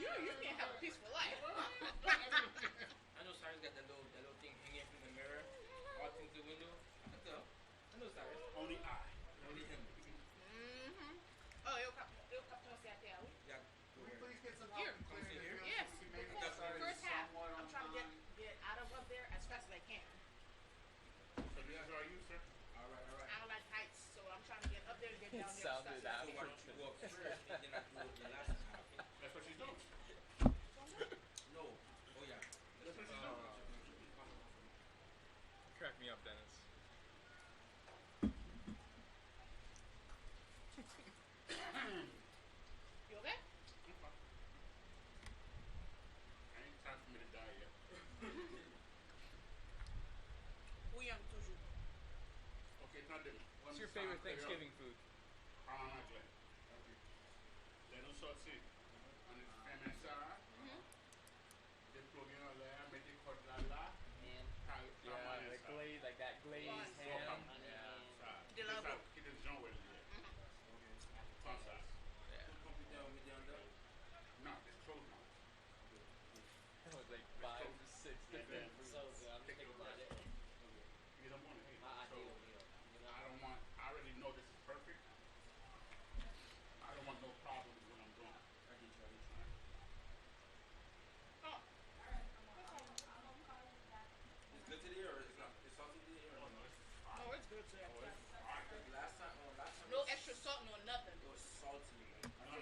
You can't have a peaceful life. Mm-hmm. Oh, eu você até a here. Yes. First half. I'm trying to get out of up there as fast as I can. So these are you, sir? All right. I don't like heights, so I'm trying to get up there and get down there. Sounded African. That's what she's doing. No. Oh yeah. That's what she's doing. Crack me up, Dennis. You okay? I'm fine. Ain't time for me to die yet. We young toujours. Okay, it's not different. What's your favorite Thanksgiving food? Glen. Lennon saucy. On the feminine side. They plug in all there, make it cut la la. Yeah, the glaze, like that glazed ham. De la boue. It is John Wells, yeah. Fun sauce. Yeah. No, it's closed now. That was like 5 to 6 different foods. So good. I'm thinking about it. You don't want to hate. My So, ideal meal. You know? I already know this is perfect. I don't want no problems when I'm doing it. Oh. It's good today or it's not? It's salty today or no? Oh, it's good today. Last time No extra salt, no nothing. it was salty. No. I don't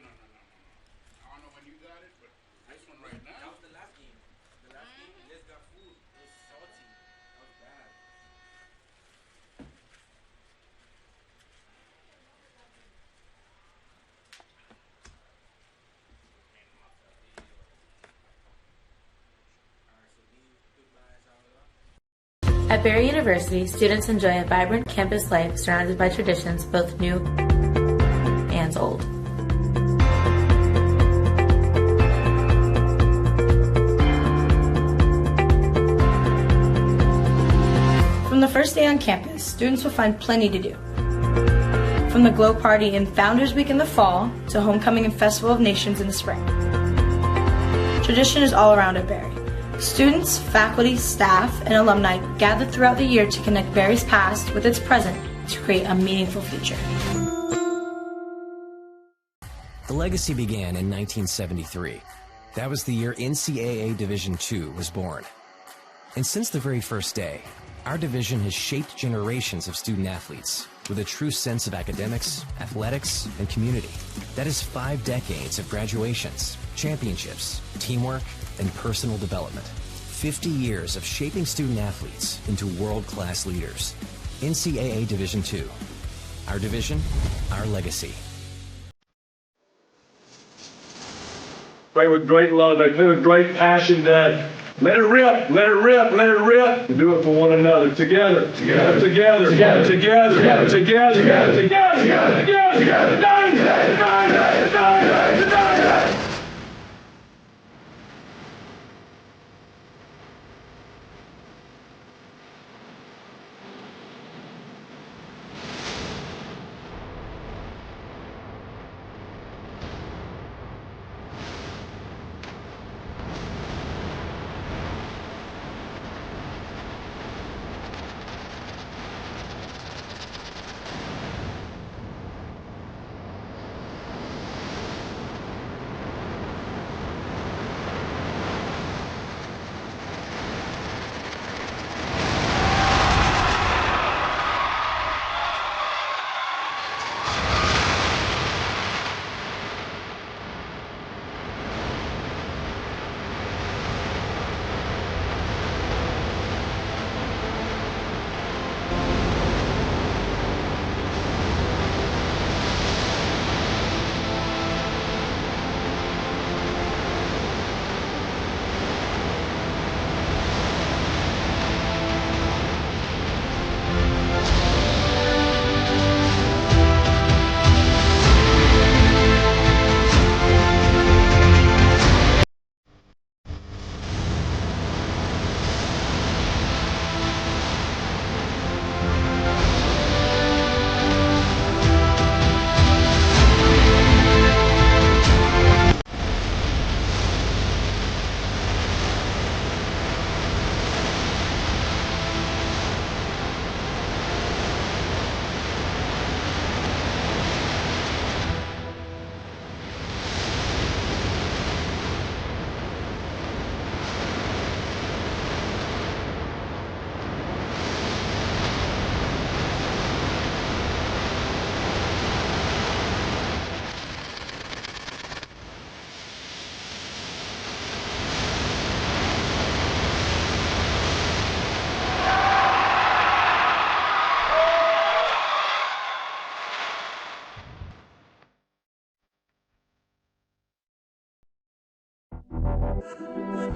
know when you got it, but this one right That now. was the last game. The last game, you guys got food. It was salty. That was bad. Alright, so these goodbyes out. At Barry University, students enjoy a vibrant campus life surrounded by traditions both new and old. From the first day on campus, students will find plenty to do. From the Glow Party and Founders Week in the fall to Homecoming and Festival of Nations in the spring. Tradition is all around at Barry. Students, faculty, staff, and alumni gather throughout the year to connect Barry's past with its present to create a meaningful future. The legacy began in 1973. That was the year NCAA Division II was born. And since the very first day, our division has shaped generations of student athletes with a true sense of academics, athletics, and community. That is 5 decades of graduations, championships, teamwork, and personal development. 50 years of shaping student athletes into world-class leaders. NCAA Division II. Our division, our legacy. Pray with great love, they play with great passion, that let it rip, let it rip, let it rip. To do it for one another, together, together, together, together, together, together, together, together, together, together, together.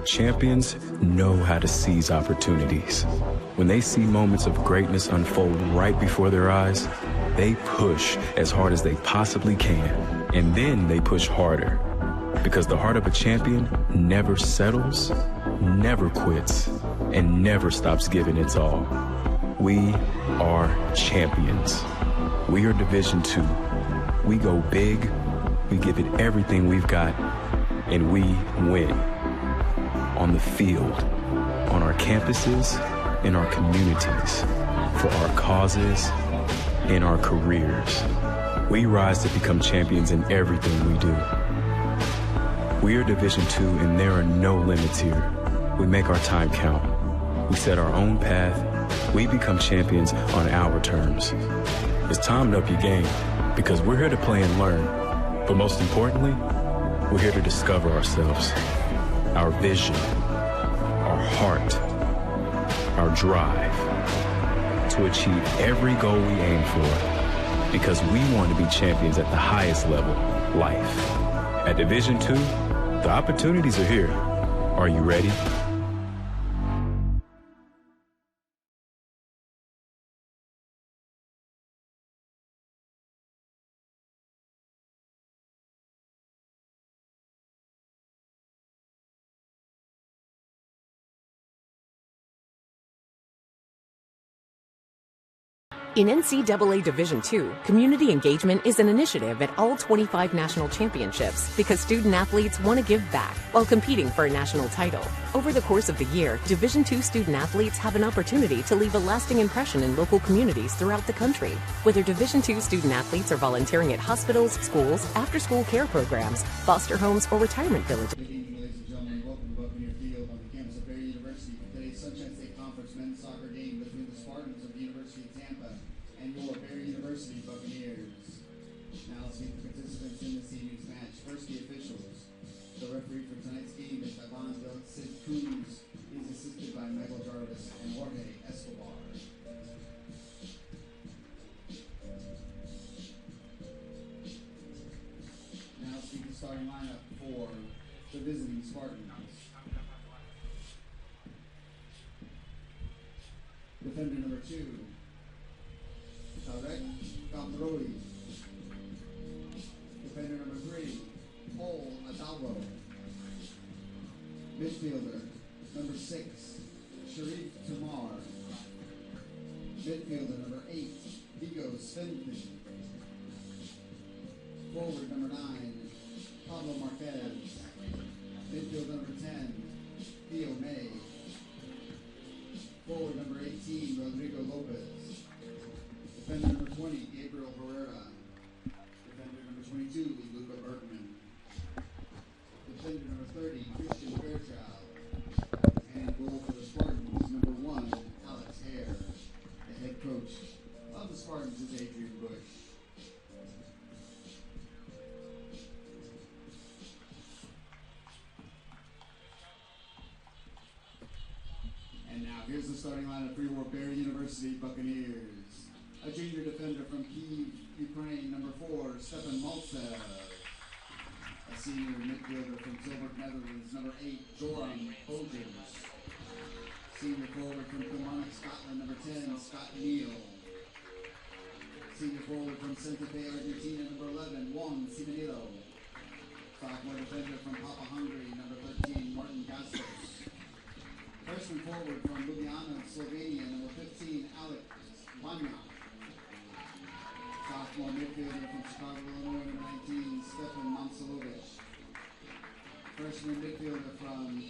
Champions know how to seize opportunities. When they see moments of greatness unfold right before their eyes, they push as hard as they possibly can, and then they push harder. Because the heart of a champion never settles, never quits, and never stops giving its all. We are champions. We are Division II. We go big, we give it everything we've got, and we win. On the field, on our campuses, in our communities, for our causes, in our careers. We rise to become champions in everything we do. We are Division II, and there are no limits here. We make our time count. We set our own path. We become champions on our terms. It's time to up your game, because we're here to play and learn. But most importantly, we're here to discover ourselves, our vision, our heart, our drive, to achieve every goal we aim for, because we want to be champions at the highest level, life. At Division II, the opportunities are here. Are you ready? In NCAA Division II, community engagement is an initiative at all 25 national championships because student athletes want to give back while competing for a national title. Over the course of the year, Division II student athletes have an opportunity to leave a lasting impression in local communities throughout the country. Whether Division II student athletes are volunteering at hospitals, schools, after-school care programs, foster homes, or retirement villages. Men's soccer game between the Spartans of the University of Tampa and your Barry University Buccaneers. Now let's meet the participants in this evening's match. First, the officials. The referee for tonight's game is Ivan Sid Cruz. He's assisted by Michael Jarvis and Jorge Escobar. Now let's meet the starting lineup for the visiting Spartans. Defender number 2, Tarek Kamroi. Defender number 3, Paul Adalvo. Midfielder number 6, Sharif Tamar. Midfielder number 8, Vigo Svensson. Forward number 9, Pablo Marquez. Midfield number 10, Theo May. Forward number 18, Rodrigo Lopez. Defender number 20, Gabriel Herrera. Defender number 22, Luca Bergman. Defender number 30, Christian Fairchild. And goal for the Spartans, number 1, Alex Hare. The head coach of the Spartans is Adrian Bush. And now here's the starting lineup for your Barry University Buccaneers. A junior defender from Kyiv, Ukraine, number 4, Stefan Maltsev. A senior midfielder from Tilburg, Netherlands, number 8, Joran Bogers. Senior forward from Kilmarnock, Scotland, number 10, Scott Neal. Senior forward from Santa Fe, Argentina, number 11, Juan Simonillo. Sophomore defender from Papa, Hungary, number 13, Martin Gastos. Freshman forward from Ljubljana, Slovenia, number 15, Alex Banya. Sophomore midfielder from Chicago, Illinois, number 19, Stefan Mancelovic. Freshman midfielder from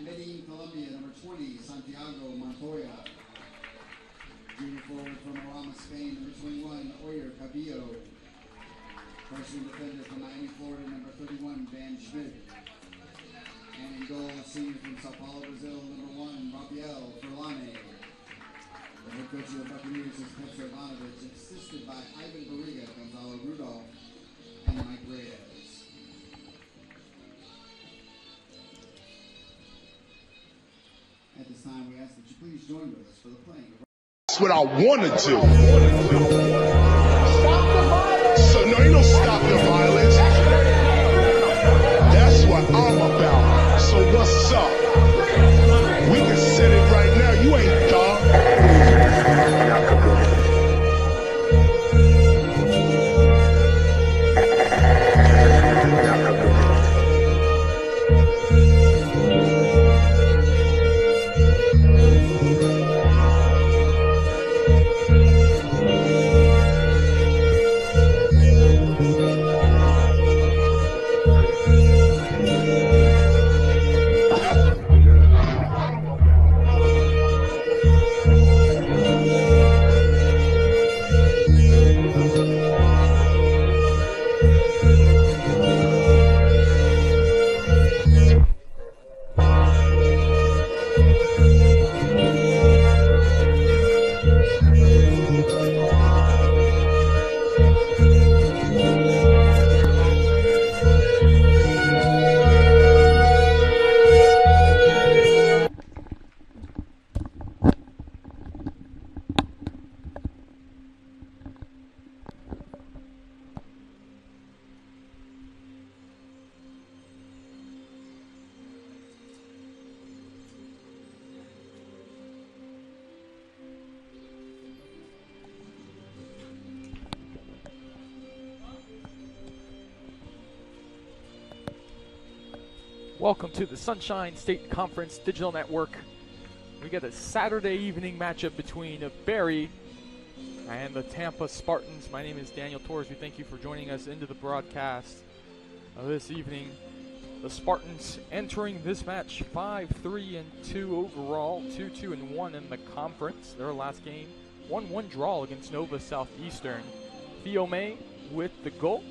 Medellin, Colombia, number 20, Santiago Montoya. Junior forward from Arama, Spain, number 21, Oyer Cabillo. Freshman defender from Miami, Florida, number 31, Van Schmidt. And in goal, a senior from Sao Paulo, Brazil, number 1, Rafael Ferlane. The head coach of the Buccaneers is Petr Ivanovic, assisted by Ivan Barriga, Gonzalo Rudolph, and Mike Reyes. At this time, we ask that you please join with us for the playing of... That's what I wanted to. So no, you don't stop the violence. That's what I'm about. So what's Welcome to the Sunshine State Conference Digital Network. We get a Saturday evening matchup between Barry and the Tampa Spartans. My name is Daniel Torres. We thank you for joining us into the broadcast of this evening. The Spartans entering this match 5-3-2 overall, 2-2-1 in the conference. Their last game, 1-1 draw against Nova Southeastern. Theo May with the goal.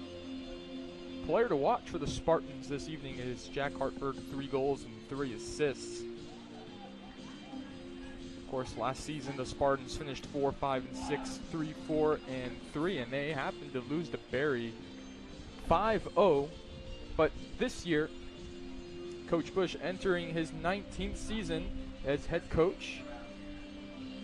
Player to watch for the Spartans this evening is Jack Hartberg, 3 goals and 3 assists. Of course, last season the Spartans finished 4-5-6, 3-4-3, and they happened to lose to Barry 5-0. But this year, Coach Bush, entering his 19th season as head coach,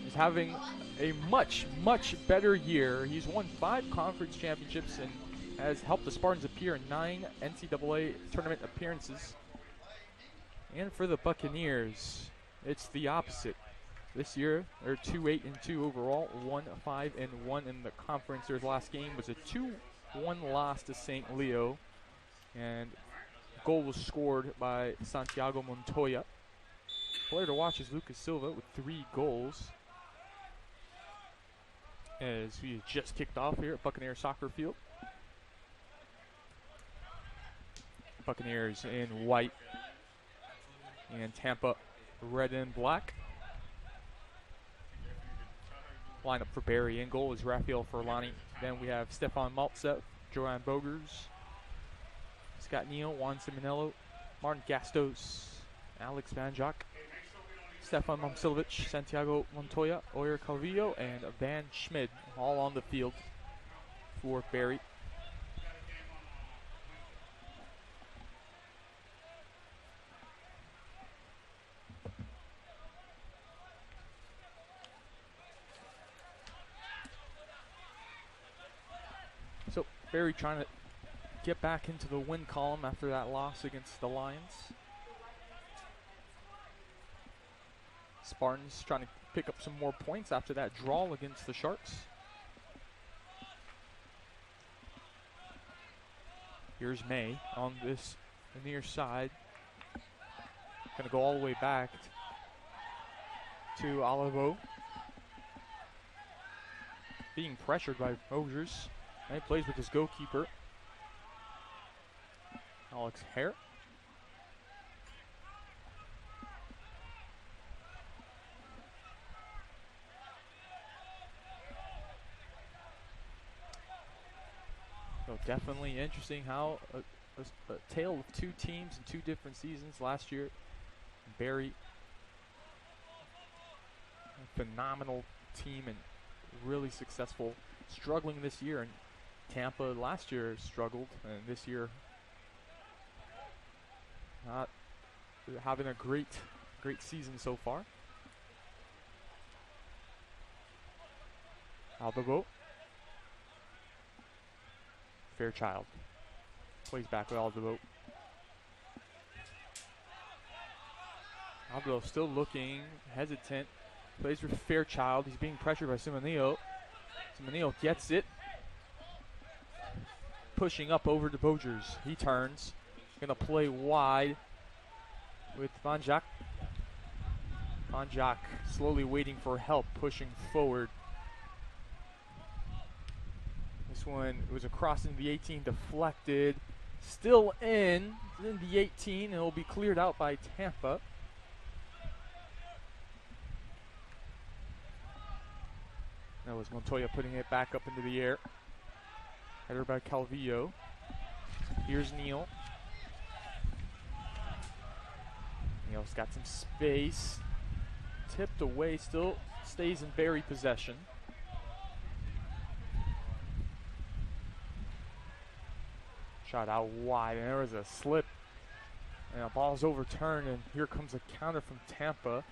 is having a much, much better year. He's won 5 conference championships and has helped the Spartans appear in 9 NCAA tournament appearances. And for the Buccaneers, it's the opposite. This year, they're 2-8-2 overall, 1-5-1 in the conference. Their last game was a 2-1 loss to St. Leo, and goal was scored by Santiago Montoya. Player to watch is Lucas Silva with 3 goals. As we just kicked off here at Buccaneer Soccer Field. Buccaneers in white and Tampa red and black. Lineup for Barry in goal is Rafael Furlani. Then we have Stefan Maltsev, Joanne Bogers, Scott Neal, Juan Simonello, Martin Gastos, Alex Vanjak, Stefan Momsilovic, Santiago Montoya, Oyer Calvillo, and Van Schmid, all on the field for Barry. So Barry trying to get back into the win column after that loss against the Lions. Spartans trying to pick up some more points after that draw against the Sharks. Here's May on this near side. Going to go all the way back to Olivo. Being pressured by Rogers. And he plays with his goalkeeper, Alex Hare. So definitely interesting how a tale of 2 teams in 2 different seasons. Last year, Barry, a phenomenal team and really successful. Struggling this year, and Tampa last year struggled, and this year not having a great season so far. Albago. Fairchild plays back with Albago. Albago still looking hesitant. Plays with Fairchild. He's being pressured by Simonillo. Simonillo gets it. Pushing up over to Bogers. He turns. Going to play wide with Vanjak. Vanjak slowly waiting for help, pushing forward. This one was a cross into the 18, deflected. Still in the 18, and it will be cleared out by Tampa. That was Montoya putting it back up into the air. Header by Calvillo. Here's Neal. Neal's got some space. Tipped away, still stays in Barry possession. Shot out wide, and there was a slip. And the ball's overturned, and here comes a counter from Tampa.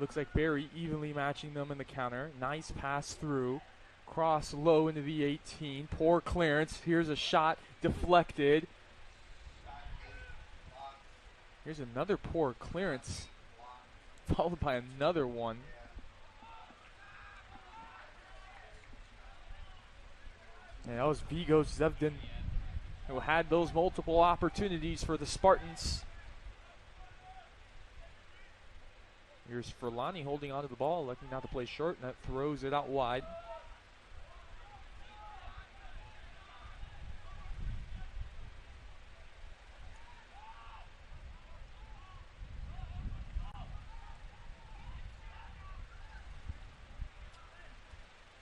Looks like Barry evenly matching them in the counter. Nice pass through. Cross low into the 18. Poor clearance. Here's a shot deflected. Here's another poor clearance. Followed by another one. And that was Vigos Zevdin, who had those multiple opportunities for the Spartans. Here's Furlani holding onto the ball, looking out to play short, and that throws it out wide.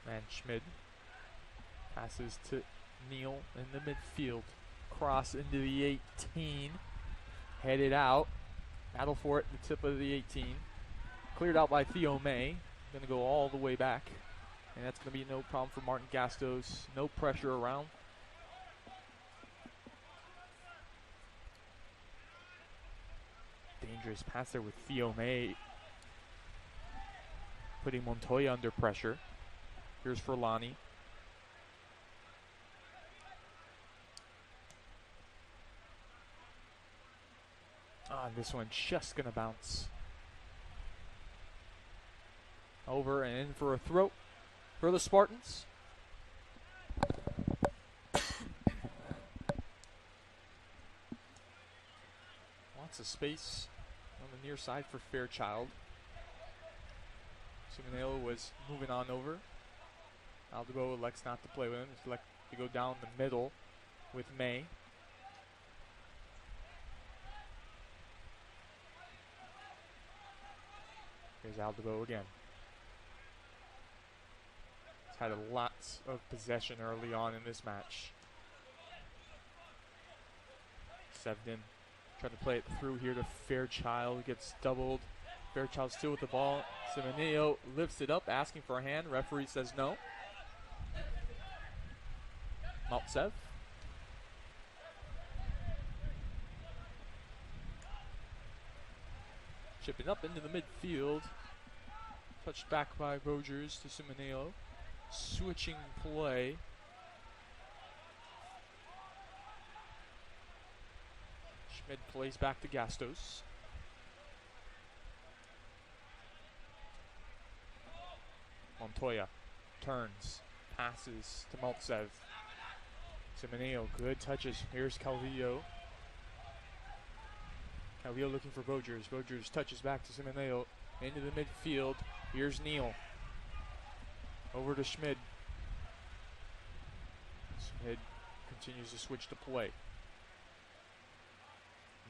And Schmid passes to Neal in the midfield. Cross into the 18. Headed out. Battle for it at the tip of the 18. Cleared out by Theo May. Going to go all the way back. And that's going to be no problem for Martin Gastos. No pressure around. Dangerous pass there with Theo May. Putting Montoya under pressure. Here's Furlani. This one just gonna bounce. Over and in for a throw for the Spartans. Lots of space on the near side for Fairchild. Simonello was moving on over. Aldebo elects not to play with him. He's elects to go down the middle with May. Here's Aldebo again. He's had a lot of possession early on in this match. Sevden trying to play it through here to Fairchild. Gets doubled. Fairchild still with the ball. Simonillo lifts it up, asking for a hand. Referee says no. Maltsev. Chipping up into the midfield. Touched back by Rogers to Simonillo. Switching play. Schmid plays back to Gastos. Montoya turns, passes to Maltsev. Simonillo, good touches. Here's Calvillo. Calvillo looking for Bojers. Bojers touches back to Simonillo. Into the midfield. Here's Neal. Over to Schmid. Schmid continues to switch to play.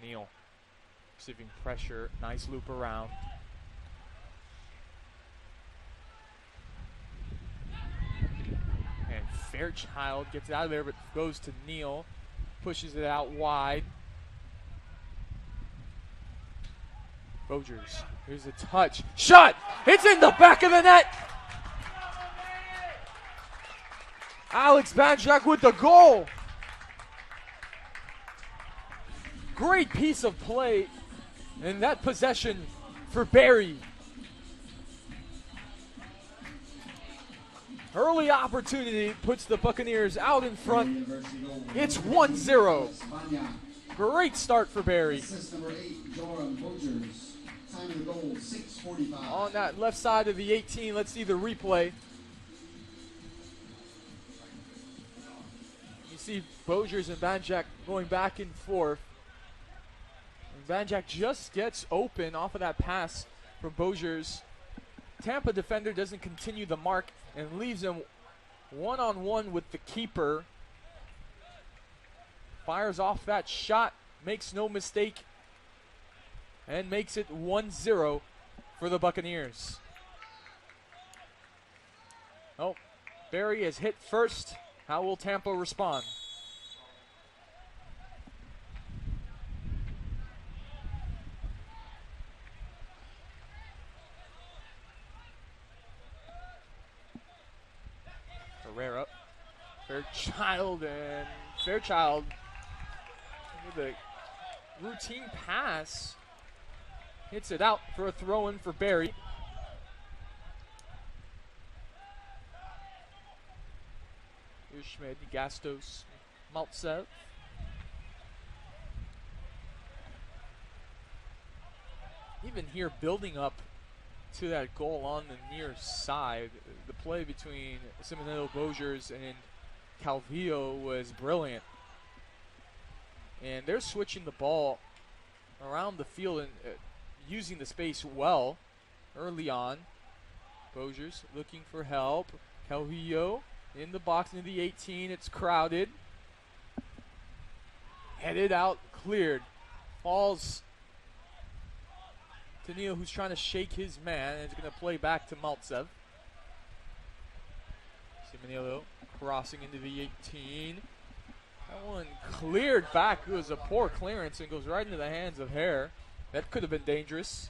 Neal receiving pressure. Nice loop around. And Fairchild gets it out of there, but goes to Neal. Pushes it out wide. Bojers. Here's a touch. Shot! It's in the back of the net! Alex Banjak with the goal. Great piece of play. And that possession for Barry. Early opportunity puts the Buccaneers out in front. It's 1-0. Great start for Barry. On that left side of the 18, let's see the replay. You see Bojers and Banjak going back and forth. And Banjak just gets open off of that pass from Bojers. Tampa defender doesn't continue the mark and leaves him one-on-one with the keeper. Fires off that shot, makes no mistake, and makes it 1-0 for the Buccaneers. Oh, Barry has hit first. How will Tampa respond? Herrera, Fairchild, and Fairchild with a routine pass. Hits it out for a throw-in for Barry. Here's Schmid, Gastos, Maltsev. Even here building up to that goal on the near side, the play between Simonello Bojers and Calvillo was brilliant. And they're switching the ball around the field and using the space well. early on. Bozier's looking for help. Calvillo in the box into the 18. It's crowded. Headed out, cleared. Falls to Neal, who's trying to shake his man, and it's going to play back to Maltsev. Simonillo crossing into the 18. That one cleared back. It was a poor clearance and goes right into the hands of Hare. That could have been dangerous.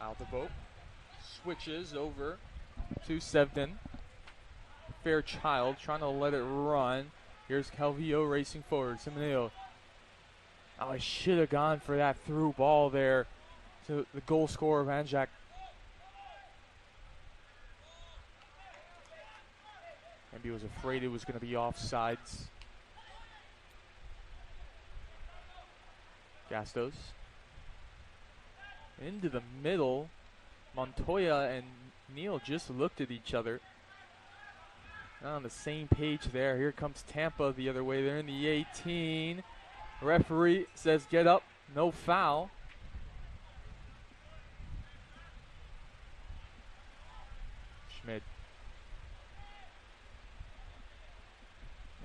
Aldebo switches over to Sevden. Fairchild trying to let it run. Here's Calvillo racing forward. Simonillo. Oh, I should have gone for that through ball there to the goal scorer, Vanjak. Maybe he was afraid it was going to be offsides. Gastos. Into the middle. Montoya and Neal just looked at each other. Not on the same page there. Here comes Tampa the other way. They're in the 18. Referee says get up. No foul. Schmid.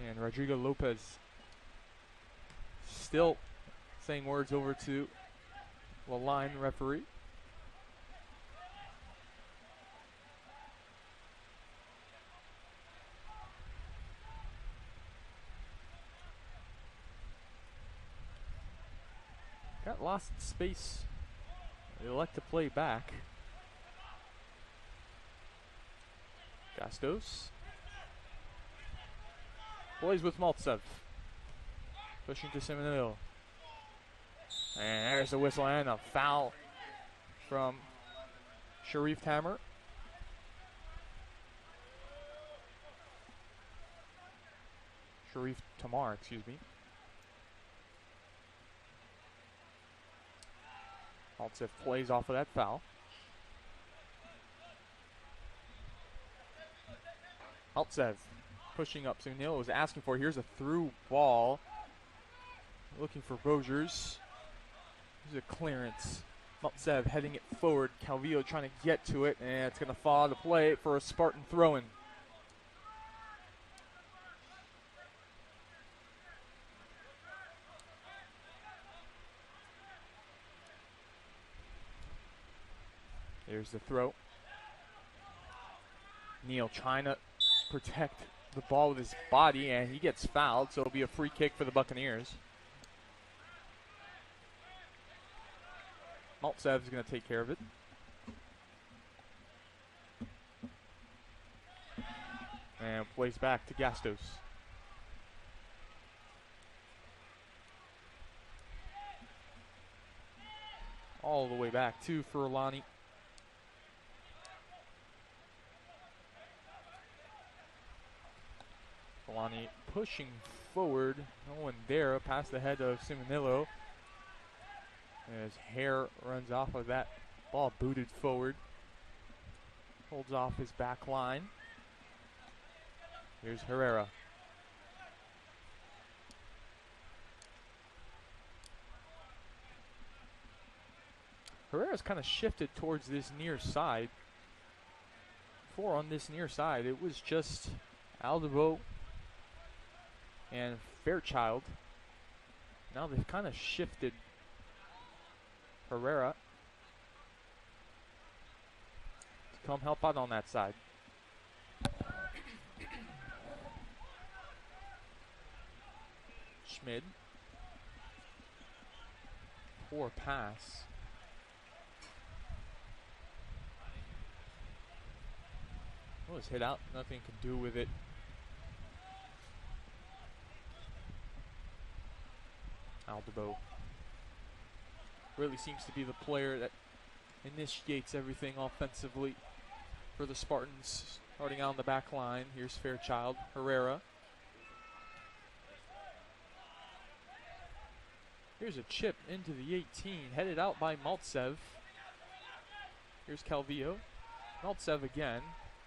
And Rodrigo Lopez still saying words over to the line referee. Got lost space. They elect to play back. Gastos. Plays with Maltsev. Pushing to Simonillo. And there's a whistle and a foul from Sharif Tamer. Sharif Tamar, excuse me. Maltsev plays off of that foul. Maltsev pushing up. Simonillo was asking for it. Here's a through ball. Looking for Bozier's. Here's a clearance. Maltsev heading it forward. Calvillo trying to get to it, and it's going to fall out of play for a Spartan throw-in. Here's the throw. Neal trying to protect the ball with his body, and he gets fouled, so it'll be a free kick for the Buccaneers. Maltsev is going to take care of it. And plays back to Gastos. All the way back to Furlani. Furlani pushing forward. No one there past the head of Simonillo. As Hare runs off of that ball, booted forward. Holds off his back line. Here's Herrera. Herrera's kind of shifted towards this near side. Before on this near side, it was just Aldebo and Fairchild. Now they've kind of shifted Herrera to come help out on that side. Schmid. Poor pass. It was hit out. Nothing can do with it. Aldebo really seems to be the player that initiates everything offensively for the Spartans. Starting out on the back line. Here's Fairchild. Herrera. Here's a chip into the 18, headed out by Maltsev. Here's Calvillo. Maltsev again.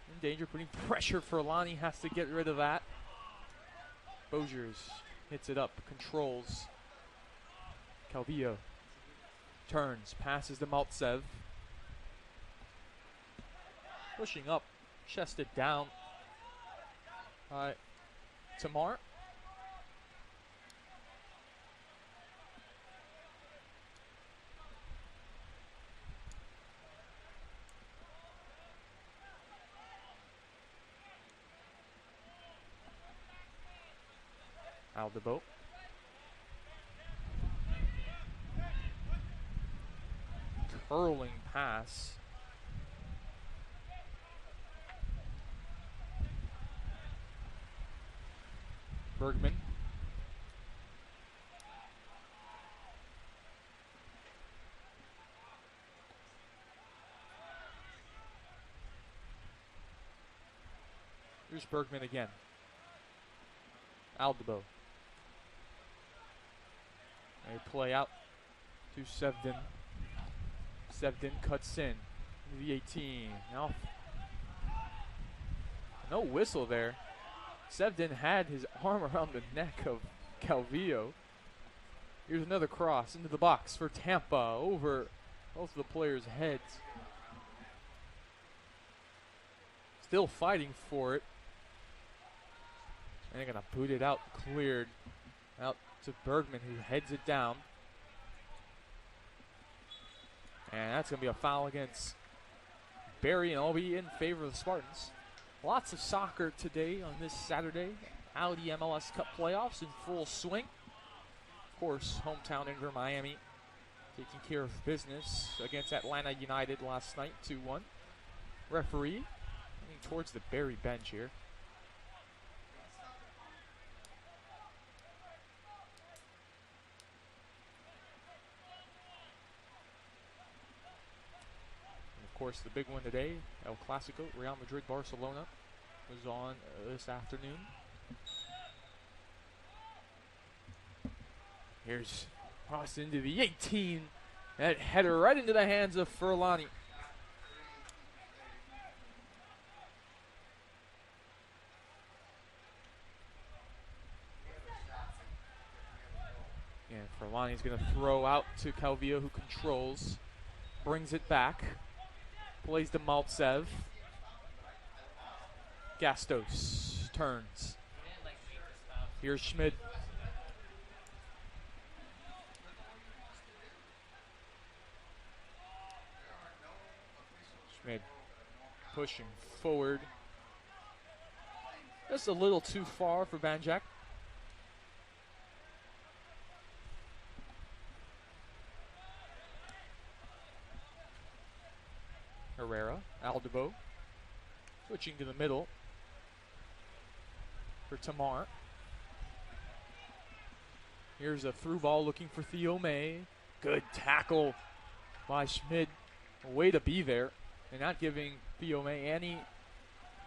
In danger, putting pressure. Furlani has to get rid of that. Boziers hits it up, controls. Calvillo turns, passes to Maltsev. Pushing up, chested down by Tamar. Aldebo. Curling pass. Bergman. Here's Bergman again. Aldebo. They play out to Sevdin. Sevdin cuts in. The 18. Now, no whistle there. Sevdin had his arm around the neck of Calvillo. Here's another cross into the box for Tampa over both of the players' heads. Still fighting for it. And they're going to boot it out, cleared out to Bergman, who heads it down. And that's going to be a foul against Barry, and it'll be in favor of the Spartans. Lots of soccer today on this Saturday. Audi MLS Cup playoffs in full swing. Of course, hometown Inter Miami taking care of business against Atlanta United last night, 2-1. Referee heading towards the Barry bench here. Of course, the big one today, El Clasico, Real Madrid, Barcelona, was on this afternoon. Here's cross into the 18. That header right into the hands of Furlani. And Furlani's going to throw out to Calvillo, who controls, brings it back. Plays to Maltsev. Gastos turns. Here's Schmid. Schmid pushing forward. Just a little too far for Banjak. Herrera, Aldebo, switching to the middle for Tamar. Here's a through ball looking for Theo May. Good tackle by Schmid. A way to be there and not giving Theo May any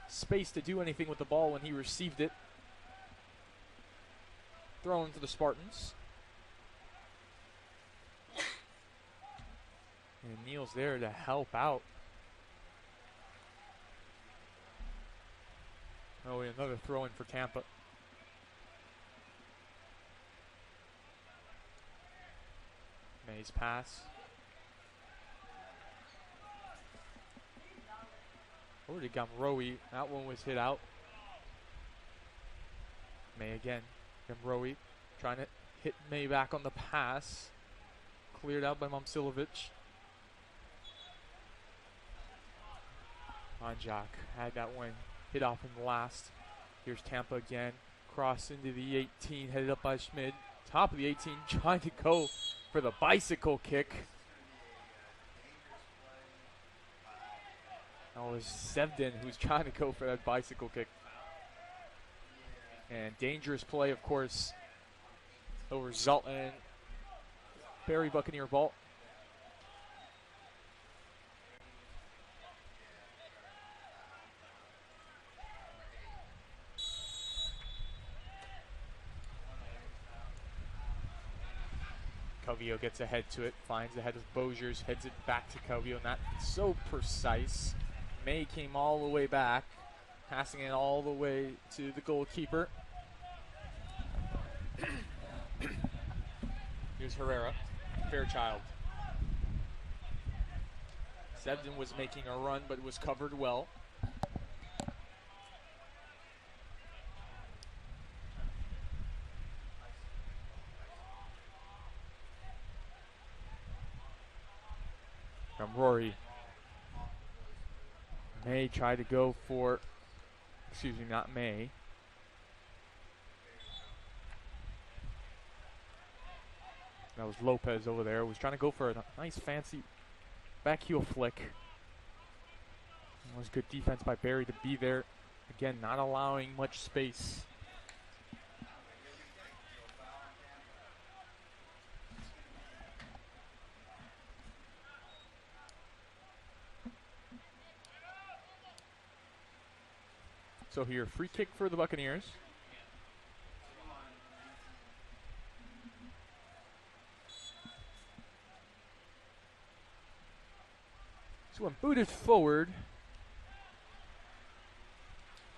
space to do anything with the ball when he received it. Thrown to the Spartans. And Neal's there to help out. Oh, another throw in for Tampa. May's pass. Over to Gamroe. That one was hit out. May again. Gamroe trying to hit May back on the pass. Cleared out by Momcilovic. Banjak had that one hit off in the last. Here's Tampa again. Cross into the 18, headed up by Schmid. Top of the 18, trying to go for the bicycle kick. That was Sevdin who's trying to go for that bicycle kick. And dangerous play, of course, over Zoltan. Barry Buccaneer ball. Calvillo gets ahead to it, finds the head of Boziers, heads it back to Calvillo. Not so precise. May came all the way back, passing it all the way to the goalkeeper. Here's Herrera, Fairchild. Zebden was making a run, but was covered well. From Rory. May tried to go for, excuse me, not May. That was Lopez over there. Was trying to go for a nice fancy back heel flick. It was good defense by Barry to be there. Again, not allowing much space. So here, free kick for the Buccaneers. So when booted forward,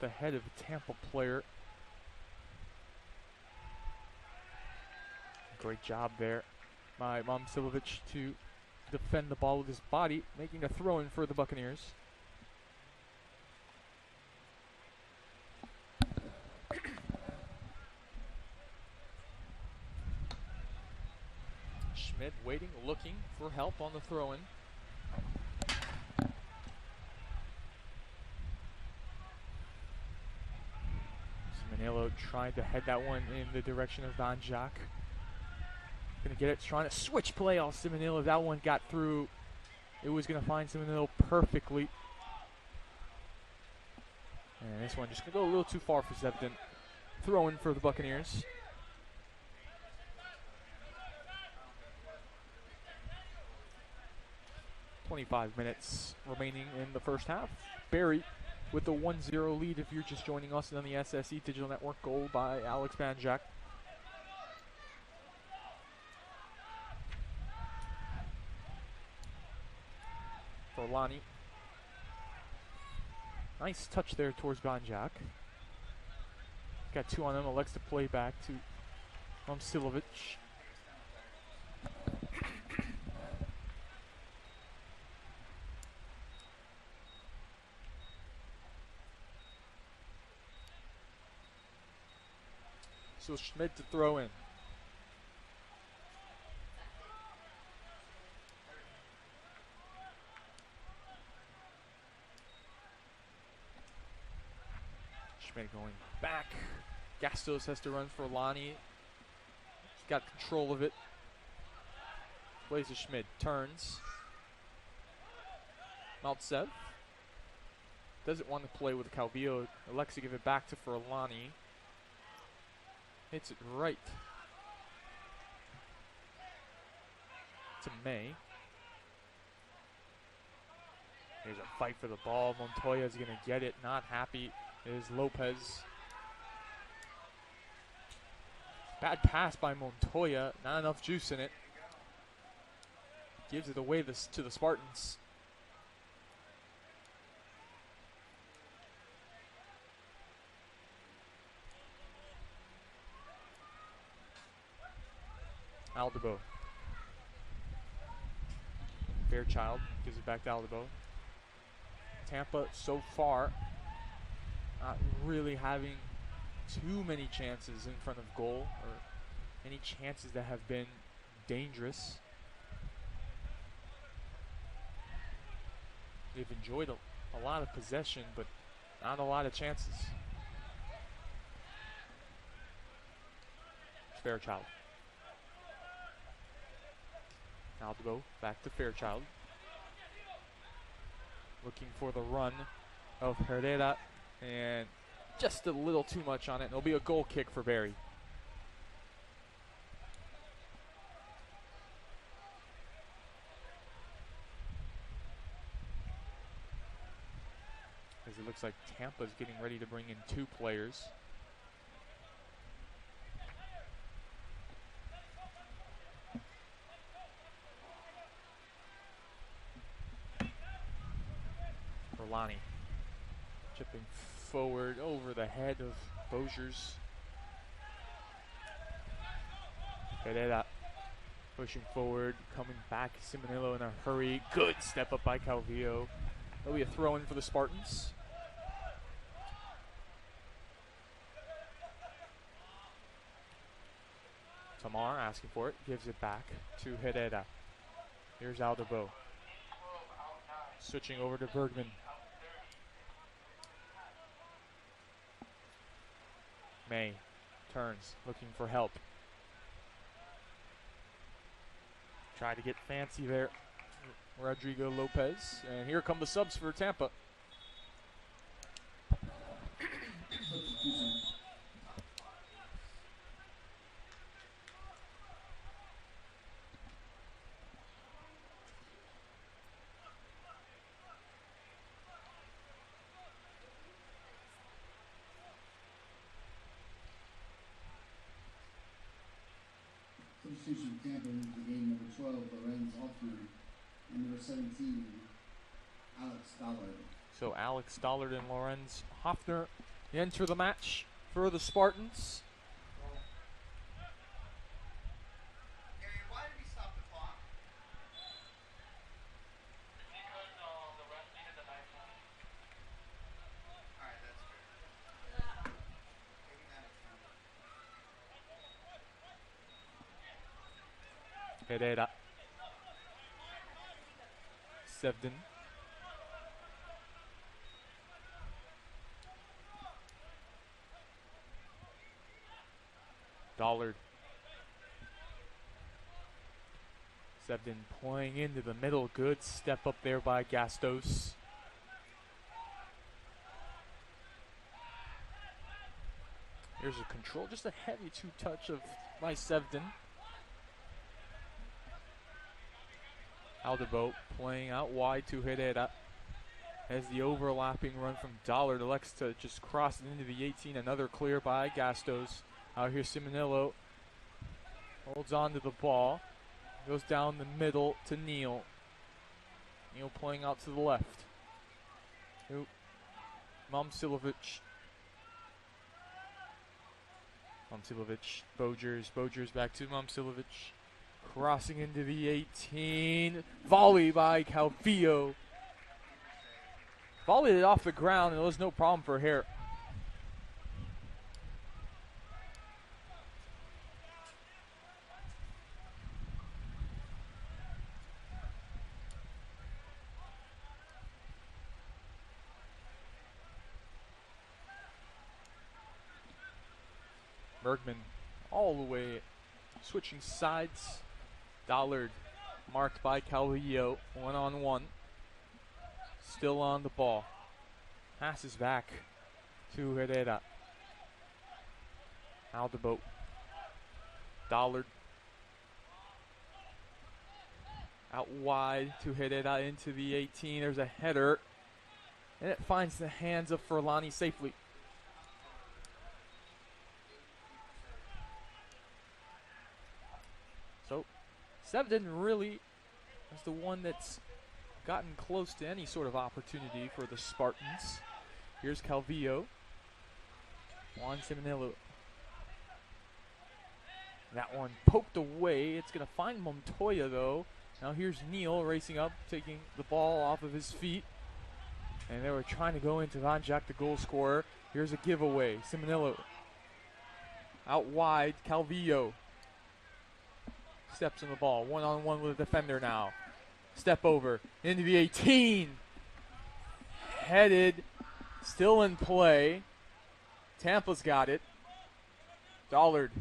the head of the Tampa player. Great job there by Momcilovic to defend the ball with his body, making a throw-in for the Buccaneers. Schmidt waiting, looking for help on the throw-in. Manilo tried to head that one in the direction of Van Jack. Gonna get it, trying to switch play off Simonillo. That one got through. It was gonna find Simonillo perfectly. And this one just gonna go a little too far for Zebden. Throw-in for the Buccaneers. .25 minutes remaining in the first half. Barry with the 1-0 lead if you're just joining us on the SSE Digital Network. Goal by Alex Banjak. For Lonnie. Nice touch there towards Banjak. Got two on him. Elects to play back to Momcilovic. So Schmidt to throw in. Schmidt going back. Gastos has to run for Lonnie. He's got control of it. Plays to Schmidt. Turns. Maltsev doesn't want to play with Calvillo. Elects to give it back to Furlani. Hits it right to May. There's a fight for the ball. Montoya is going to get it. Not happy is Lopez. Bad pass by Montoya. Not enough juice in it. Gives it away to the Spartans. Aldebo. Fairchild gives it back to Aldebo. Tampa so far not really having too many chances in front of goal, or any chances that have been dangerous. They've enjoyed a lot of possession, but not a lot of chances. Fairchild. Aldebo back to Fairchild. Looking for the run of Herrera, and just a little too much on it. It'll be a goal kick for Barry. As it looks like Tampa's getting ready to bring in two players. Forlani. Chipping forward over the head of Bozier's. Pereira pushing forward, coming back. Simonillo in a hurry. Good step up by Calvillo. That'll be a throw in for the Spartans. Tamar asking for it, gives it back to Herrera. Here's Aldebo. Switching over to Bergman. May turns, looking for help. Try to get fancy there. Rodrigo Lopez. And here come the subs for Tampa. Substitution Tampa into the game, number 12, Lorenz Hoffner, and number 17, Alex Dollard. So Alex Dollard and Lorenz Hoffner enter the match for the Spartans. Why did he stop the clock? Alright, that's fair. Pereira. Sevdin. Dollard. Sevdin playing into the middle. Good step up there by Gastos. Here's a control, just a heavy two-touch by Sevdin. Aldebo playing out wide to Herrera as the overlapping run from Dollard elects to just cross it into the 18. Another clear by Gastos. Out here Simonillo holds on to the ball. Goes down the middle to Neal. Neal playing out to the left. Momcilovic. Bojers back to Momcilovic. Crossing into the 18. Volley by Calvillo. Volleyed it off the ground, and it was no problem for Hare. Bergman all the way switching sides. Dollard marked by Calvillo, one-on-one. Still on the ball. Passes back to Herrera. Aldebo. Dollard. Out wide to Herrera into the 18. There's a header. And it finds the hands of Forlani safely. So, Sevdin really is the one that's gotten close to any sort of opportunity for the Spartans. Here's Calvillo. Juan Simonillo. That one poked away. It's going to find Montoya, though. Now here's Neal racing up, taking the ball off of his feet. And they were trying to go into Van Jack, the goal scorer. Here's a giveaway. Simonillo. Out wide, Calvillo. Steps on the ball. One-on-one with a defender now. Step over into the 18. Headed. Still in play. Tampa's got it. Dollard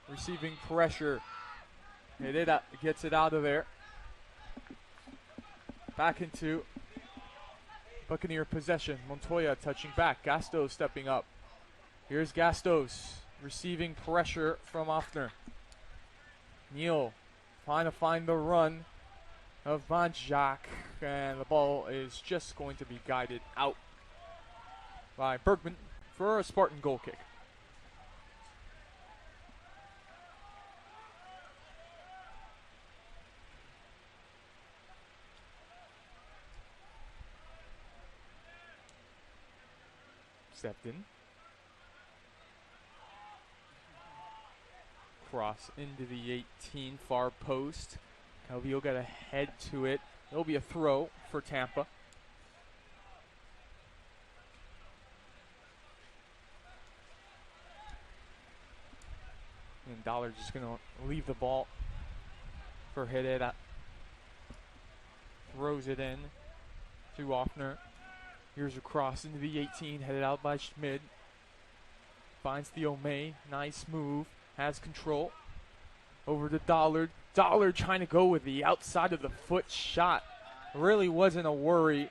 receiving pressure. Herrera gets it out of there. Back into Buccaneer possession. Montoya touching back. Gastos stepping up. Here's Gastos receiving pressure from Hoffner. Neal trying to find the run of Van Jack, and the ball is just going to be guided out by Bergman for a Spartan goal kick. stepped in. Cross into the 18, far post. Calvillo got a head to it. It'll be a throw for Tampa. And Dollar just going to leave the ball for Herrera. Throws it in to Offner. Here's a cross into the 18, headed out by Schmid. Finds Theo May. Nice move. Has control. Over to Dollard. Dollard trying to go with the outside of the foot shot. Really wasn't a worry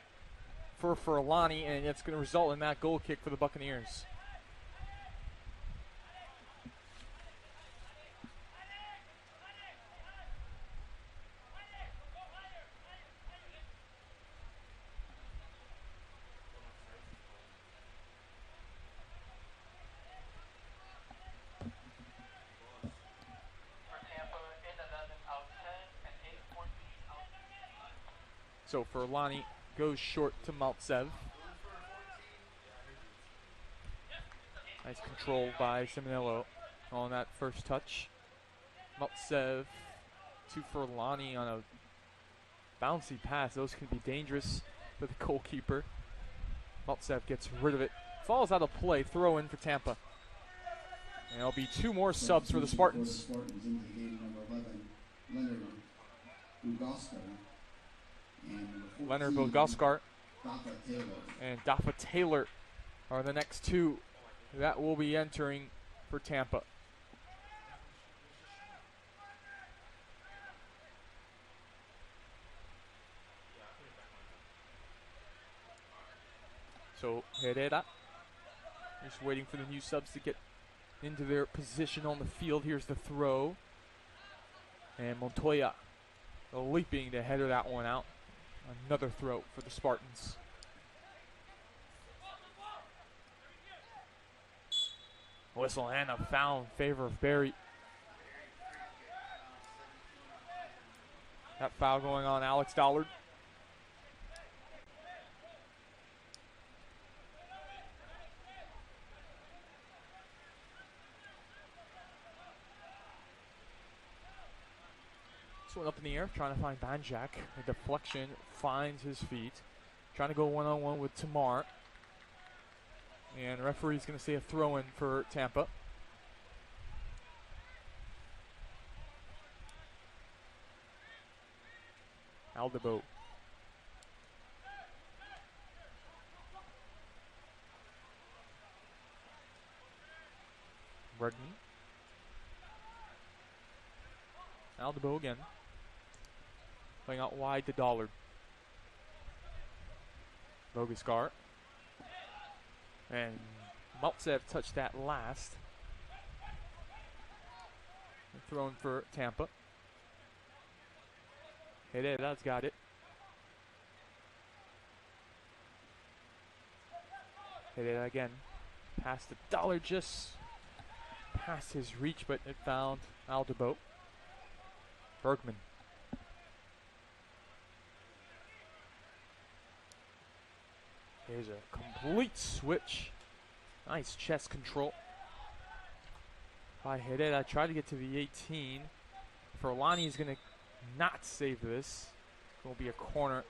for Furlani, and it's going to result in that goal kick for the Buccaneers. So Furlani goes short to Maltsev. Nice control by Simonello on that first touch. Maltsev to Furlani on a bouncy pass. Those can be dangerous for the goalkeeper. Maltsev gets rid of it. Falls out of play. Throw in for Tampa. And there'll be 2 more subs for the Spartans. Leonard Bogoskar and Dafa Taylor are the next 2 that will be entering for Tampa. So Herrera just waiting for the new subs to get into their position on the field. Here's the throw. And Montoya leaping to header that one out. Another throw for the Spartans. Whistle and a foul in favor of Barry. That foul going on Alex Dollard. This one up in the air, trying to find Banjak. A deflection, finds his feet. Trying to go one-on-one with Tamar. And the referee's going to say a throw-in for Tampa. Aldebo. Bregman. Aldebo again. Playing out wide to Dollard. Boguskar. And Maltsev touched that last. Thrown for Tampa. Herrera's got it. Herrera again. Pass to Dollard, just past his reach, but it found Aldebo. Bergman. There's a complete switch. Nice chest control by Herrera. Tried to get to the 18. Furlani is going to not save this. It will be a corner.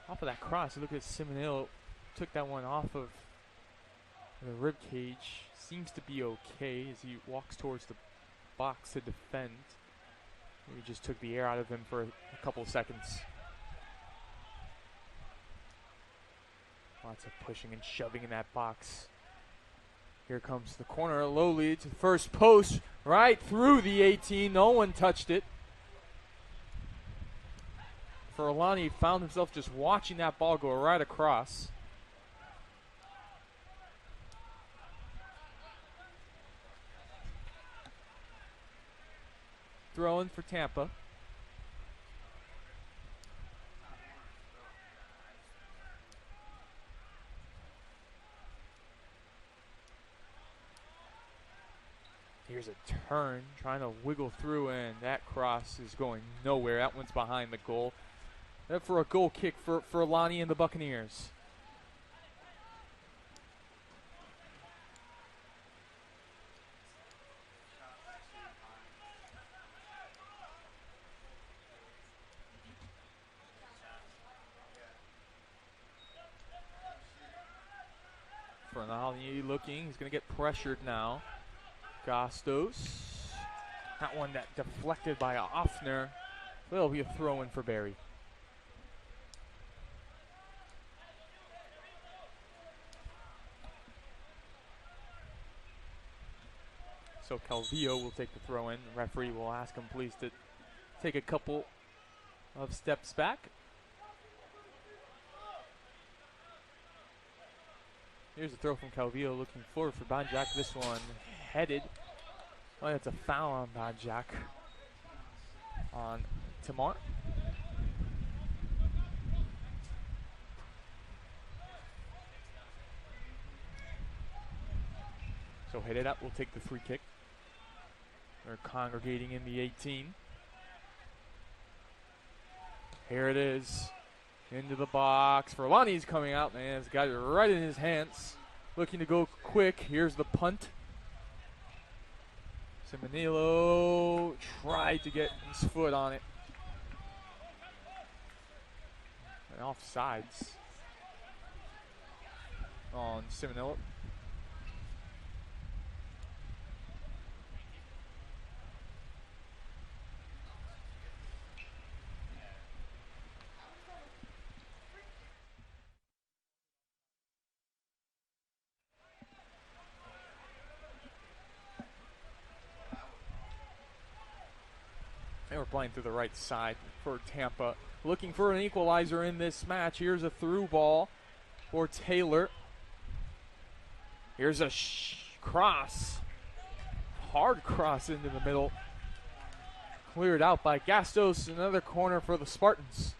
Off of that cross, look at Simonello. Took that one off of the rib cage. Seems to be okay as he walks towards the box to defend. We just took the air out of him for a couple of seconds. Lots of pushing and shoving in that box. Here comes the corner. Low lead to the first post. Right through the 18. No one touched it. Furlani found himself just watching that ball go right across. Throw in for Tampa. Here's a turn, trying to wiggle through, and that cross is going nowhere. That one's behind the goal. And for a goal kick for Furlani and the Buccaneers. looking. He's going to get pressured now. Gastos. That one that deflected by Offner. It'll be a throw-in for Barry. So Calvillo will take the throw-in. The referee will ask him please to take a couple of steps back. Here's a throw from Calvillo looking forward for Banjak. This one headed. Oh, that's a foul on Banjak. On Tamar. So headed up, we'll take the free kick. They're congregating in the 18. Here it is. Into the box. Furlani's coming out, man. He's got it right in his hands. Looking to go quick. Here's the punt. Simonillo tried to get his foot on it. And offsides on Simonillo. They were playing through the right side for Tampa. Looking for an equalizer in this match. Here's a through ball for Taylor. Here's a cross. Hard cross into the middle. Cleared out by Gastos. Another corner for the Spartans.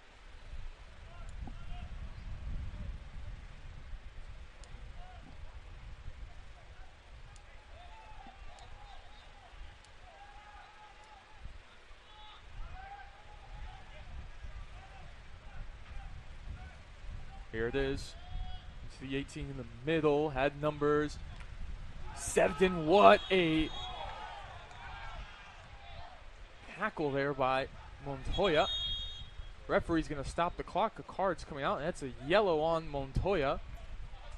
Here it is. It's the 18 in the middle. Had numbers. Sevden, what a tackle there by Montoya. Referee's going to stop the clock. A card's coming out, and that's a yellow on Montoya.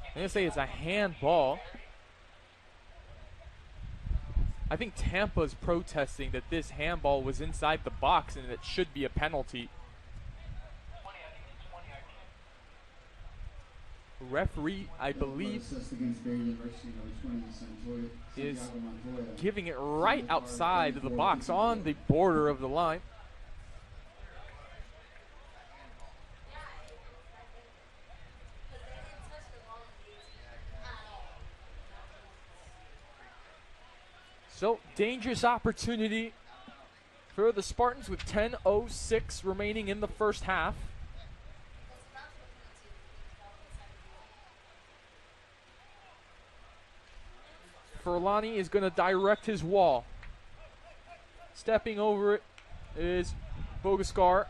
I'm going to say it's a handball. I think Tampa's protesting that this handball was inside the box and it should be a penalty. Referee, I believe, is giving it right outside of the box on the border of the line. So, dangerous opportunity for the Spartans with 10:06 remaining in the first half. Furlani is going to direct his wall. Stepping over it is Bogascar.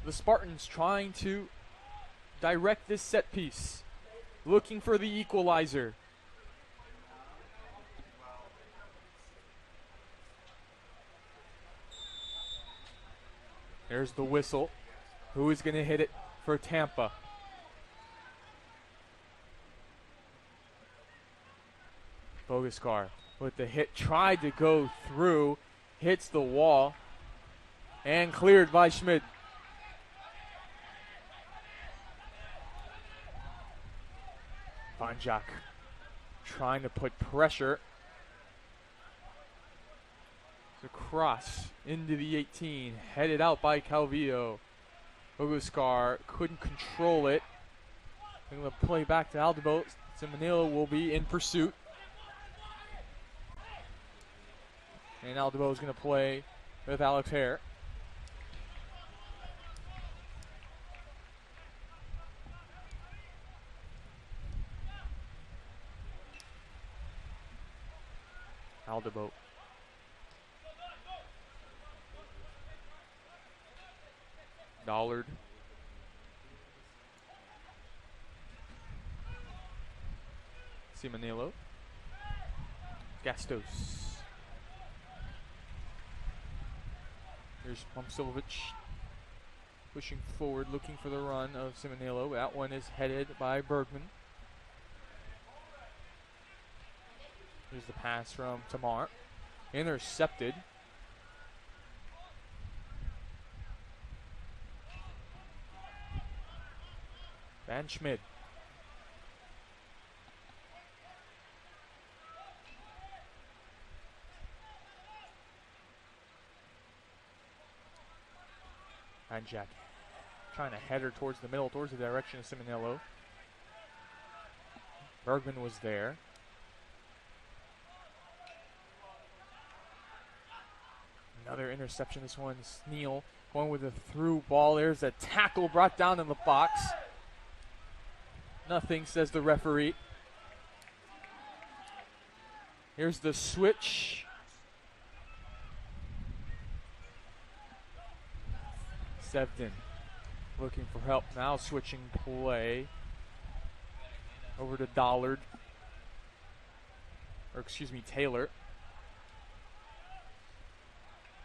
The Spartans trying to direct this set piece. Looking for the equalizer. There's the whistle. Who is going to hit it for Tampa? Bogascar with the hit, tried to go through, hits the wall, and cleared by Schmid. Banjak trying to put pressure. It's a cross into the 18, headed out by Calvillo. Bogascar couldn't control it. They're going to play back to Aldebo. Simonillo will be in pursuit. And Aldebo is going to play with Alex Hare. Aldebo. Dollard. Simonillo. Gastos. Here's Momcilovic. pushing forward, looking for the run of Simonello. That one is headed by Bergman. Here's the pass from Tamar. Intercepted. Van Schmid. And Jack trying to head her towards the middle, towards the direction of Simonello. Bergman was there. Another interception. This one, Neal going with a through ball. There's a tackle brought down in the box. Nothing, says the referee. Here's the switch. Sevden looking for help now, switching play over to Dollard. Or excuse me, Taylor.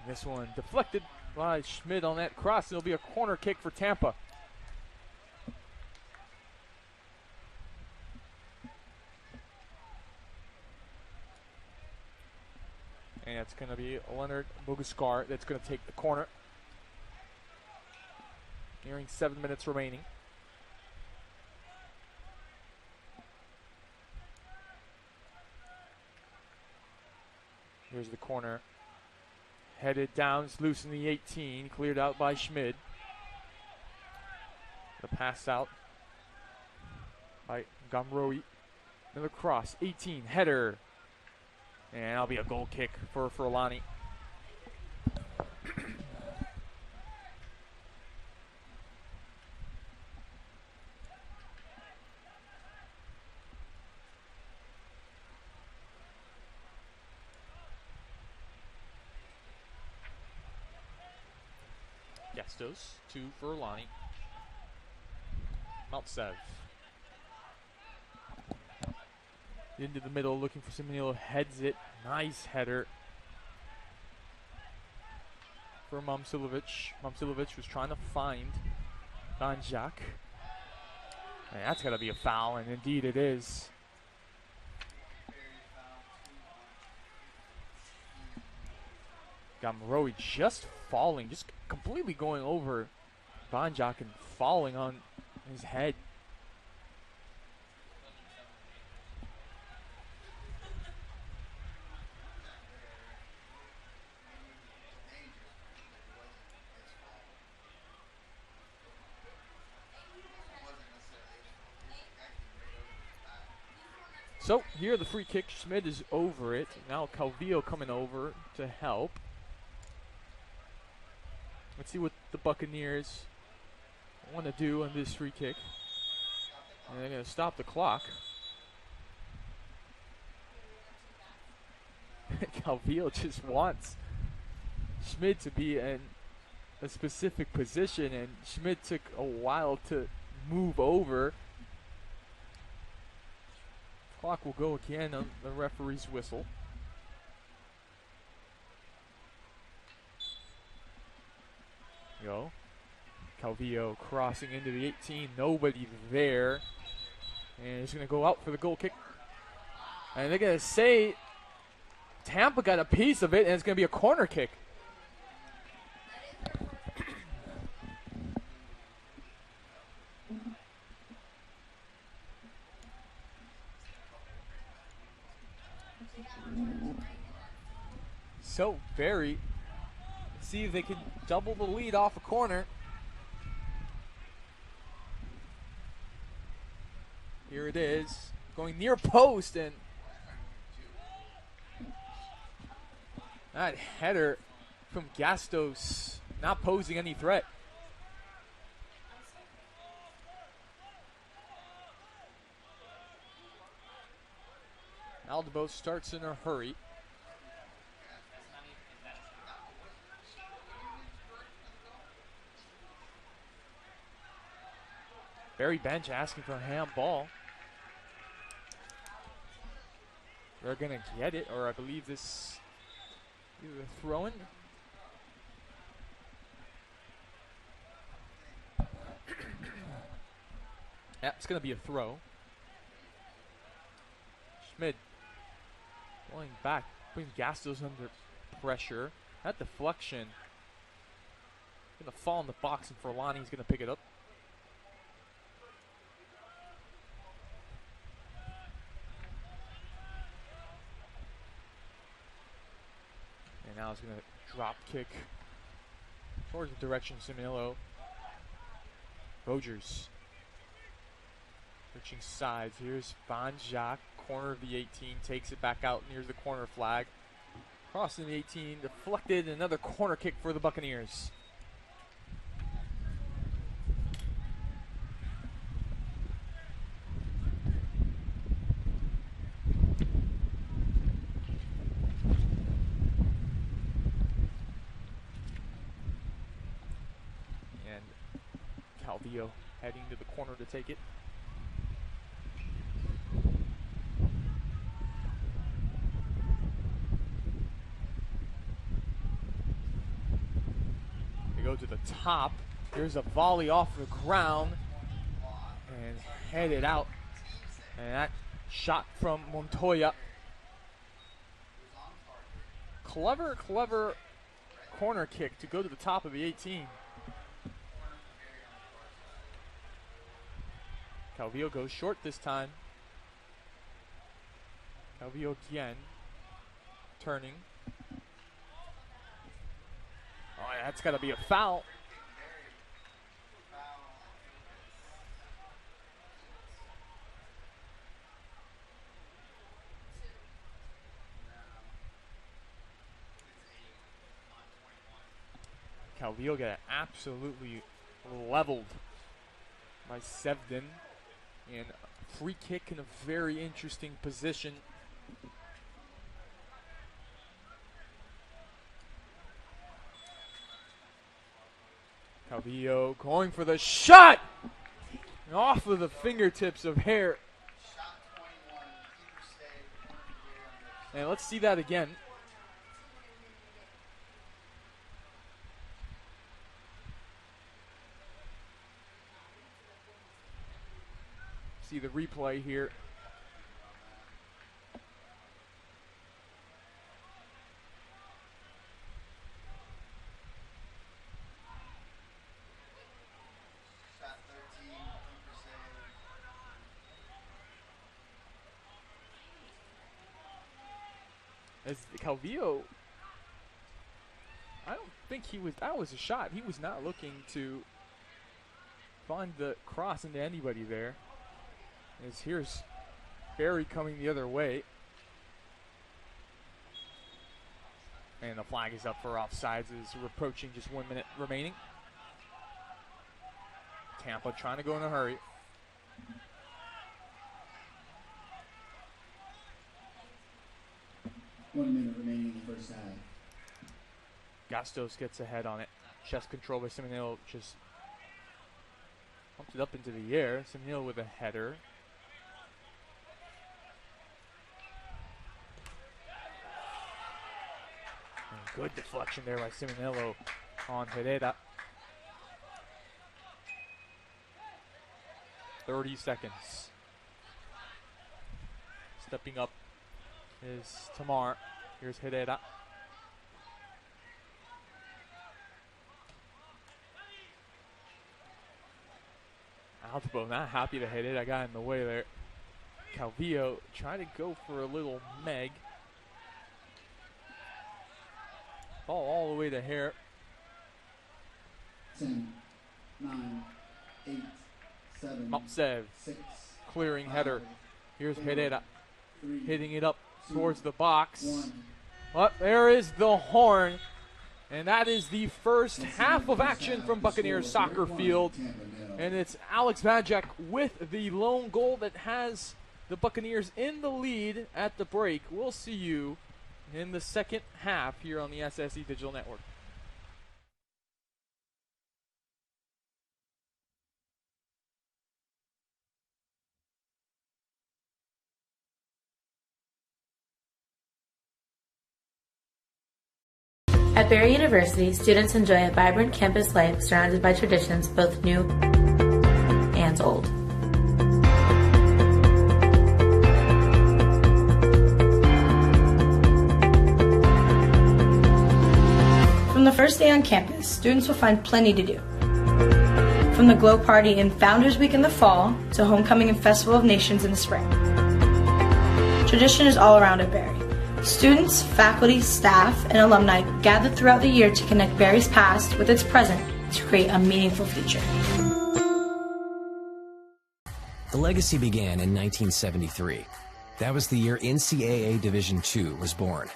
This one deflected by Schmid on that cross. It'll be a corner kick for Tampa. And it's going to be Leonard Boguskar that's going to take the corner. Nearing 7 minutes remaining. Here's the corner. Headed down, it's loose in the 18, cleared out by Schmid. The pass out by Gamroi. Another cross, 18, header. And that'll be a goal kick for Furlani. Gestos to Furlani. Maltsev. Into the middle, looking for Simonello, heads it. Nice header for Momcilovic. Momcilovic was trying to find Banjak. And that's got to be a foul, and indeed it is. Gamroi just falling, just completely going over Banjak and falling on his head. So here the free kick, Schmid is over it. Now Calvillo coming over to help. Let's see what the Buccaneers want to do on this free kick. And they're going to stop the clock. Calvillo just wants Schmid to be in a specific position, and Schmid took a while to move over. Clock will go again on the referee's whistle. Go. Calvillo crossing into the 18. Nobody there. And he's going to go out for the goal kick. And they're going to say Tampa got a piece of it, and it's going to be a corner kick. So, Barry, see if they can double the lead off a corner. Here it is, going near post, and that header from Gastos not posing any threat. Aldebo starts in a hurry. Barry Bench asking for a handball. They're going to get it, or I believe this either throw-in. That's going to be a throw. Schmid going back, putting Gastos under pressure. That deflection going to fall in the box, and Forlani's going to pick it up. And now he's going to drop kick towards the direction of Simillo. Rogers switching sides. Here's Van Jacques, corner of the 18, takes it back out near the corner flag. Crossing the 18, deflected, another corner kick for the Buccaneers. And Calvillo heading to the corner to take it. Go to the top. Here's a volley off the ground and headed out. And that shot from Montoya. Clever corner kick to go to the top of the 18. Calvillo goes short this time. Calvillo again. Turning. Oh, that's got to be a foul. Calvillo got absolutely leveled by Sevden. And a free kick in a very interesting position. Calvillo going for the shot! Off of the fingertips of Hare. And let's see that again. See the replay here. As Calvillo, I don't think that was a shot. He was not looking to find the cross into anybody there. As here's Barry coming the other way. And the flag is up for offsides as we're approaching just 1 minute remaining. Tampa trying to go in a hurry. One minute remaining in the first half. Gastos gets ahead on it. Chest control by Seminole, just pumps it up into the air. Seminole with a header. And good deflection there by Seminole on Herrera. 30 seconds. Stepping up is Tamar. Here's Herrera. Altubo not happy that Herrera got in the way there. Calvillo trying to go for a little Meg. Ball all the way to Hare. 10, 9, 8, 7, Mopsev 6, clearing 5, header. Here's 4, Herrera 3, hitting it up 2, towards the box. 1. But there is the horn. And that is the first half of action from Buccaneers soccer field. And it's Alex Vajak with the lone goal that has the Buccaneers in the lead at the break. We'll see you in the second half here on the SSE Digital Network. At Barry University, students enjoy a vibrant campus life surrounded by traditions both new and old. first day on campus, students will find plenty to do. From the Glow Party and Founders Week in the fall to Homecoming and Festival of Nations in the spring. Tradition is all around at Berry. Students, faculty, staff, and alumni gather throughout the year to connect Berry's past with its present to create a meaningful future. The legacy began in 1973. That was the year NCAA Division II was born.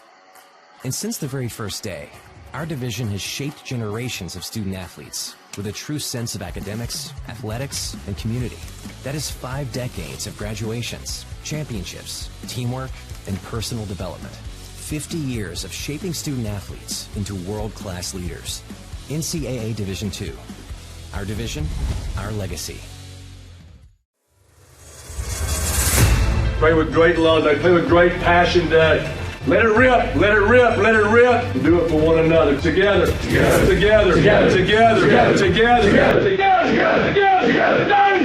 And since the very first day, our division has shaped generations of student athletes with a true sense of academics, athletics, and community. That is 5 decades of graduations, championships, teamwork, and personal development. 50 years of shaping student athletes into world-class leaders. NCAA Division II. Our division, our legacy. Play with great love. They play with great passion. Let it rip, let it rip, let it rip. And do it for one another. Together, together, together, together, together, together, together, together, together, together, together.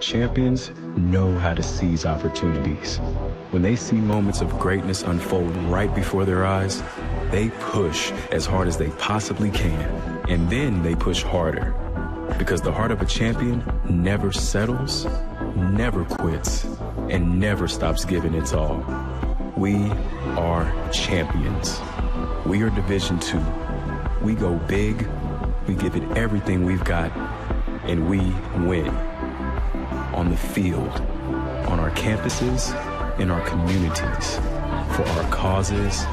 Champions know how to seize opportunities. When they see moments of greatness unfold right before their eyes, they push as hard as they possibly can, and then they push harder. Because the heart of a champion never settles, never quits, and never stops giving its all. We are champions. We are Division II. We go big, we give it everything we've got, and we win. On the field, on our campuses, in our communities, for our causes,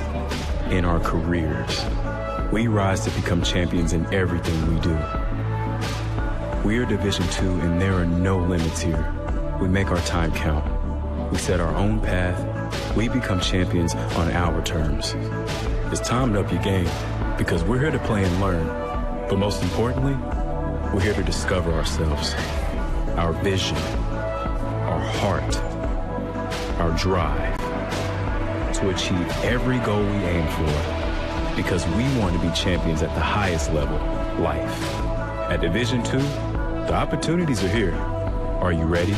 in our careers. We rise to become champions in everything we do. We are Division II, and there are no limits here. We make our time count. We set our own path. We become champions on our terms. It's time to up your game, because we're here to play and learn. But most importantly, we're here to discover ourselves, our vision, our heart, our drive, to achieve every goal we aim for, because we want to be champions at the highest level, life. At Division II, the opportunities are here. Are you ready?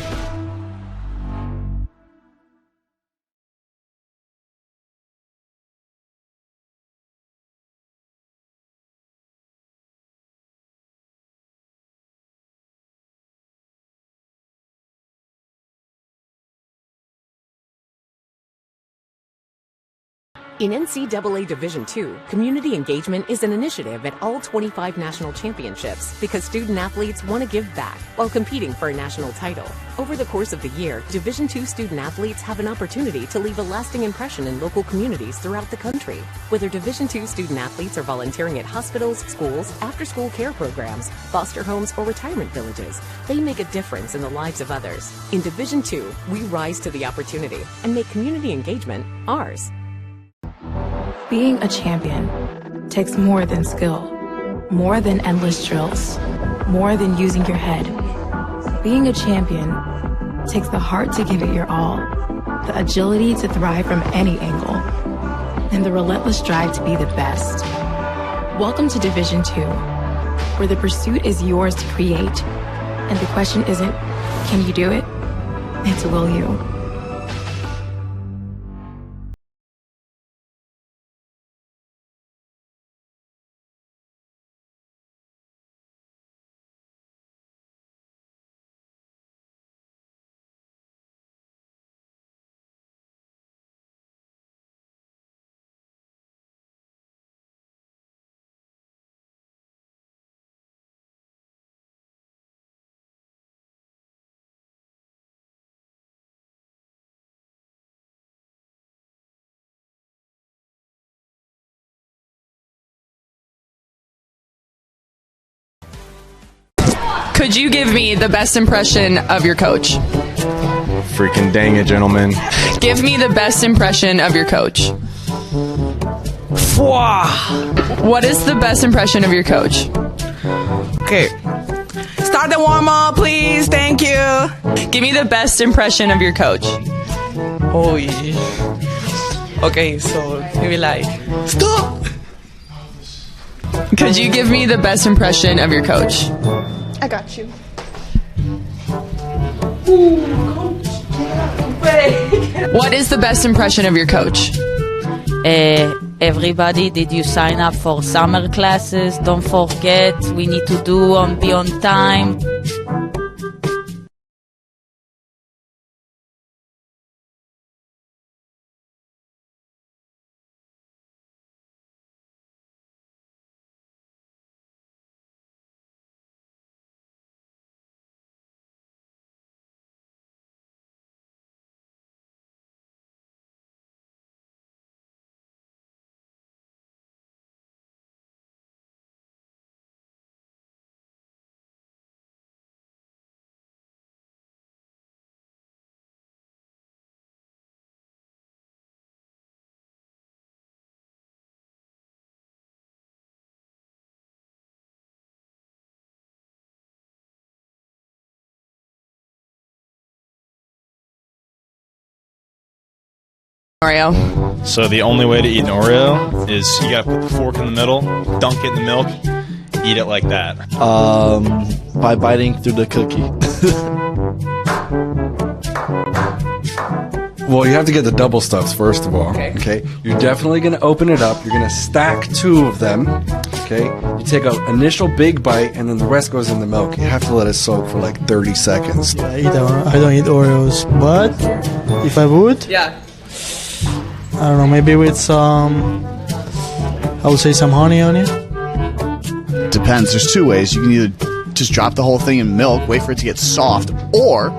In NCAA Division II, community engagement is an initiative at all 25 national championships because student athletes want to give back while competing for a national title. Over the course of the year, Division II student athletes have an opportunity to leave a lasting impression in local communities throughout the country. Whether Division II student athletes are volunteering at hospitals, schools, after-school care programs, foster homes, or retirement villages, they make a difference in the lives of others. In Division II, we rise to the opportunity and make community engagement ours. Being a champion takes more than skill, more than endless drills, more than using your head. Being a champion takes the heart to give it your all, the agility to thrive from any angle, and the relentless drive to be the best. Welcome to Division II, where the pursuit is yours to create, and the question isn't, can you do it? It's will you? Could you give me the best impression of your coach? Freaking dang it, gentlemen. Give me the best impression of your coach. What is the best impression of your coach? Okay. Start the warm-up, please. Thank you. Give me the best impression of your coach. Oh, yeah. Okay, so maybe like, stop. Could you give me the best impression of your coach? I got you. What is the best impression of your coach? Everybody, did you sign up for summer classes? Don't forget, we need to be on time. Oreo. So the only way to eat an Oreo is you gotta put the fork in the middle, dunk it in the milk, eat it like that. By biting through the cookie. Well, you have to get the double stuffs first of all. Okay. You're definitely going to open it up. You're going to stack two of them. Okay. You take an initial big bite, and then the rest goes in the milk. You have to let it soak for like 30 seconds. I don't eat Oreos, but if I would, yeah, I don't know, maybe with some, I would say some honey on it. Depends. There's two ways. You can either just drop the whole thing in milk, wait for it to get soft, or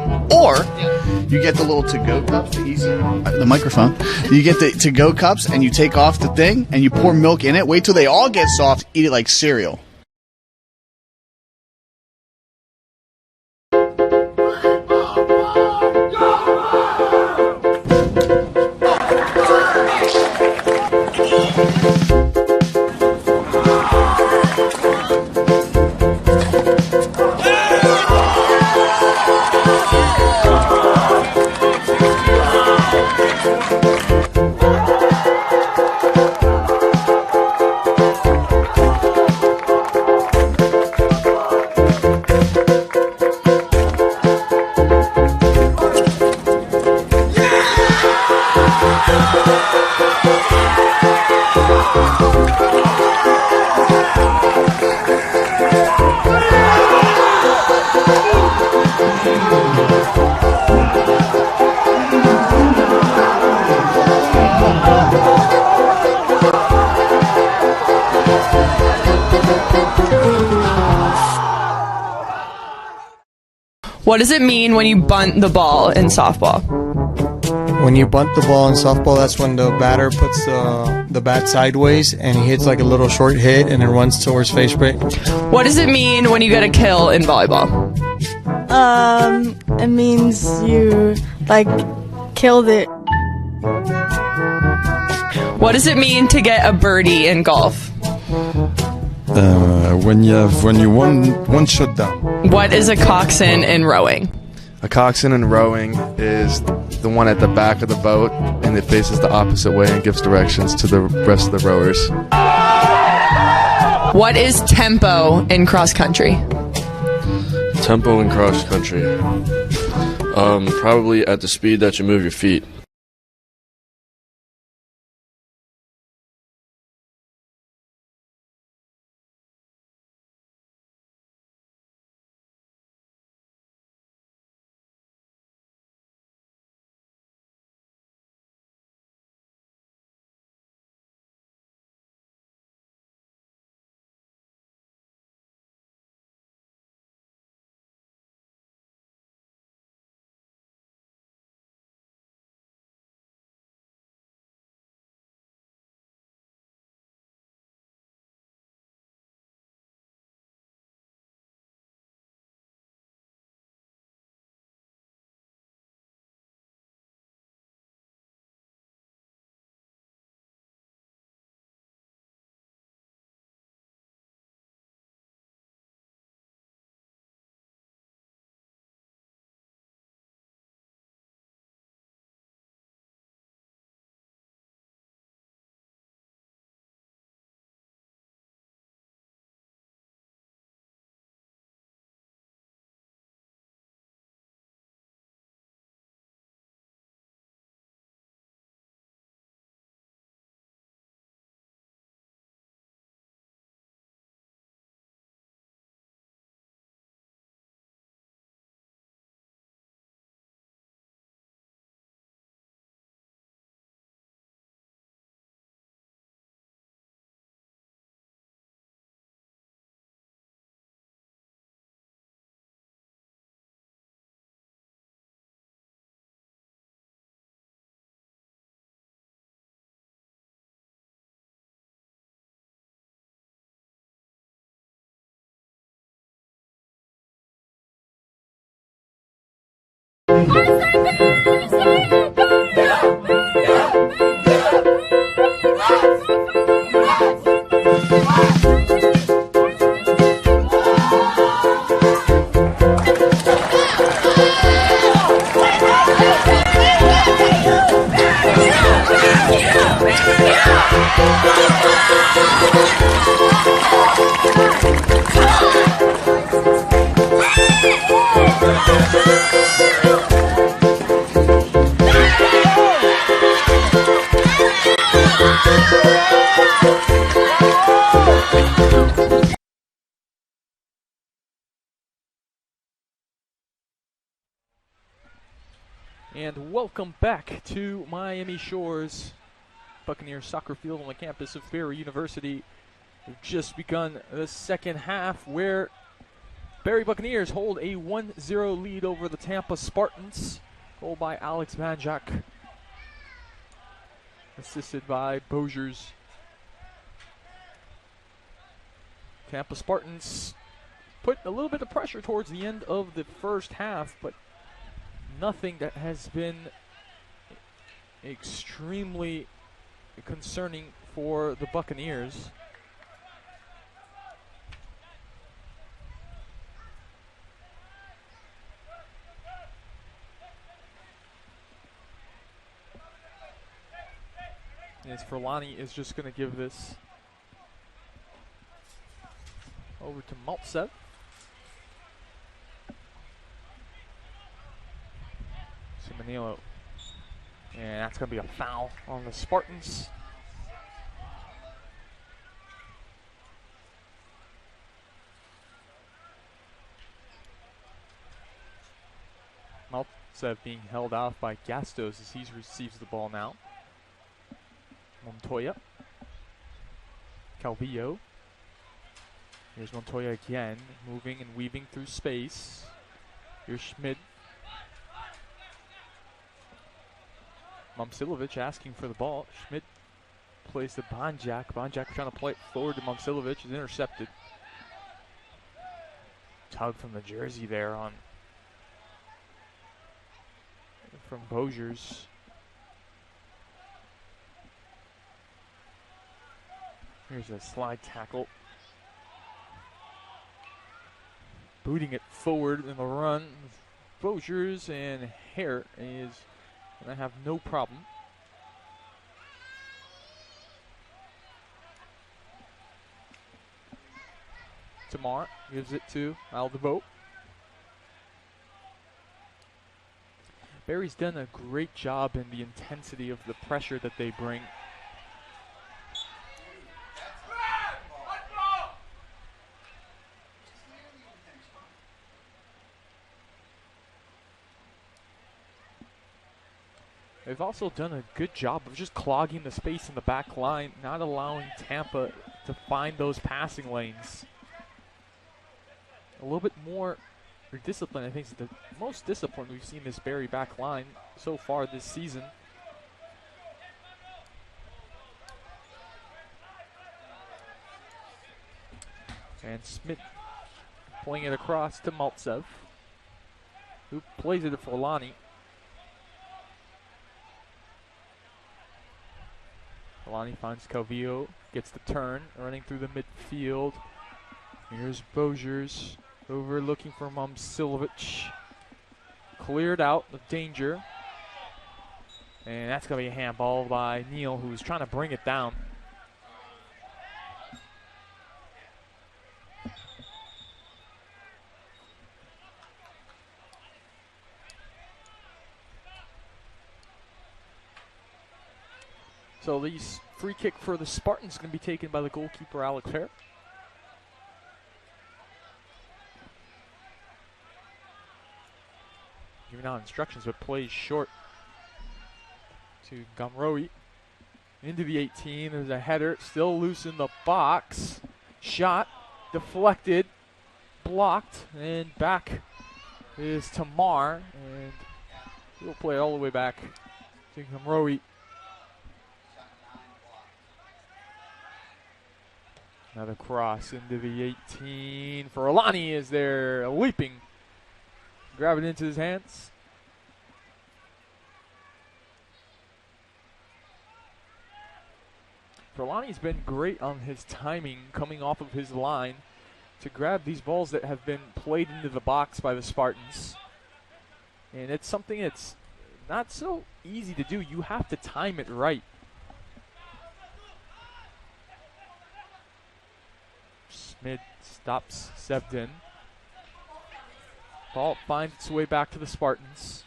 you get the little to-go cups, the microphone. You get the to-go cups, and you take off the thing, and you pour milk in it. Wait till they all get soft. Eat it like cereal. What does it mean when you bunt the ball in softball? When you bunt the ball in softball, that's when the batter puts the bat sideways and he hits like a little short hit and it runs towards face break. What does it mean when you get a kill in volleyball? It means you killed it. What does it mean to get a birdie in golf? When you one shot down. What is a coxswain in rowing? A coxswain in rowing is the one at the back of the boat, and it faces the opposite way and gives directions to the rest of the rowers. What is tempo in cross country? Tempo in cross country. Probably at the speed that you move your feet. And welcome back to Miami Shores Buccaneers soccer field on the campus of Barry University. We've just begun the second half where Barry Buccaneers hold a 1-0 lead over the Tampa Spartans. Goal by Alex Manjak, assisted by Boziers. Tampa Spartans put a little bit of pressure towards the end of the first half, but nothing that has been extremely concerning for the Buccaneers. As Furlani is just going to give this over to Maltsev. Simonillo. And that's going to be a foul on the Spartans. Maltsev being held off by Gastos as he receives the ball now. Montoya. Calvillo. Here's Montoya again, moving and weaving through space. Here's Schmidt. Momcilovic asking for the ball. Schmidt plays to Bonjak. Bonjak trying to play it forward to Momcilovic. Is intercepted. Tug from the jersey there on from Boziers. Here's a slide tackle. Booting it forward in the run. Boziers and Hare is going to have no problem. Tamar gives it to Aldebo. Barry's done a great job in the intensity of the pressure that they bring. They've also done a good job of just clogging the space in the back line, not allowing Tampa to find those passing lanes. A little bit more discipline, I think, is the most discipline we've seen this Barry back line so far this season. And Smith playing it across to Maltsev, who plays it for Lonnie. Lonnie finds Calvillo, gets the turn, running through the midfield. Here's Boziers over looking for Momcilovic. Cleared out of danger. And that's going to be a handball by Neal, who's trying to bring it down. So the free kick for the Spartans is going to be taken by the goalkeeper, Alex Hare. Giving out instructions, but plays short to Gamroi. Into the 18, there's a header, still loose in the box. Shot, deflected, blocked, and back is Tamar. And he'll play it all the way back to Gamroi. Another cross into the 18 for Alani as they're leaping. Grab it into his hands. Forlani's been great on his timing coming off of his line to grab these balls that have been played into the box by the Spartans. And it's something that's not so easy to do. You have to time it right. Smith stops Sebden. Ball finds its way back to the Spartans.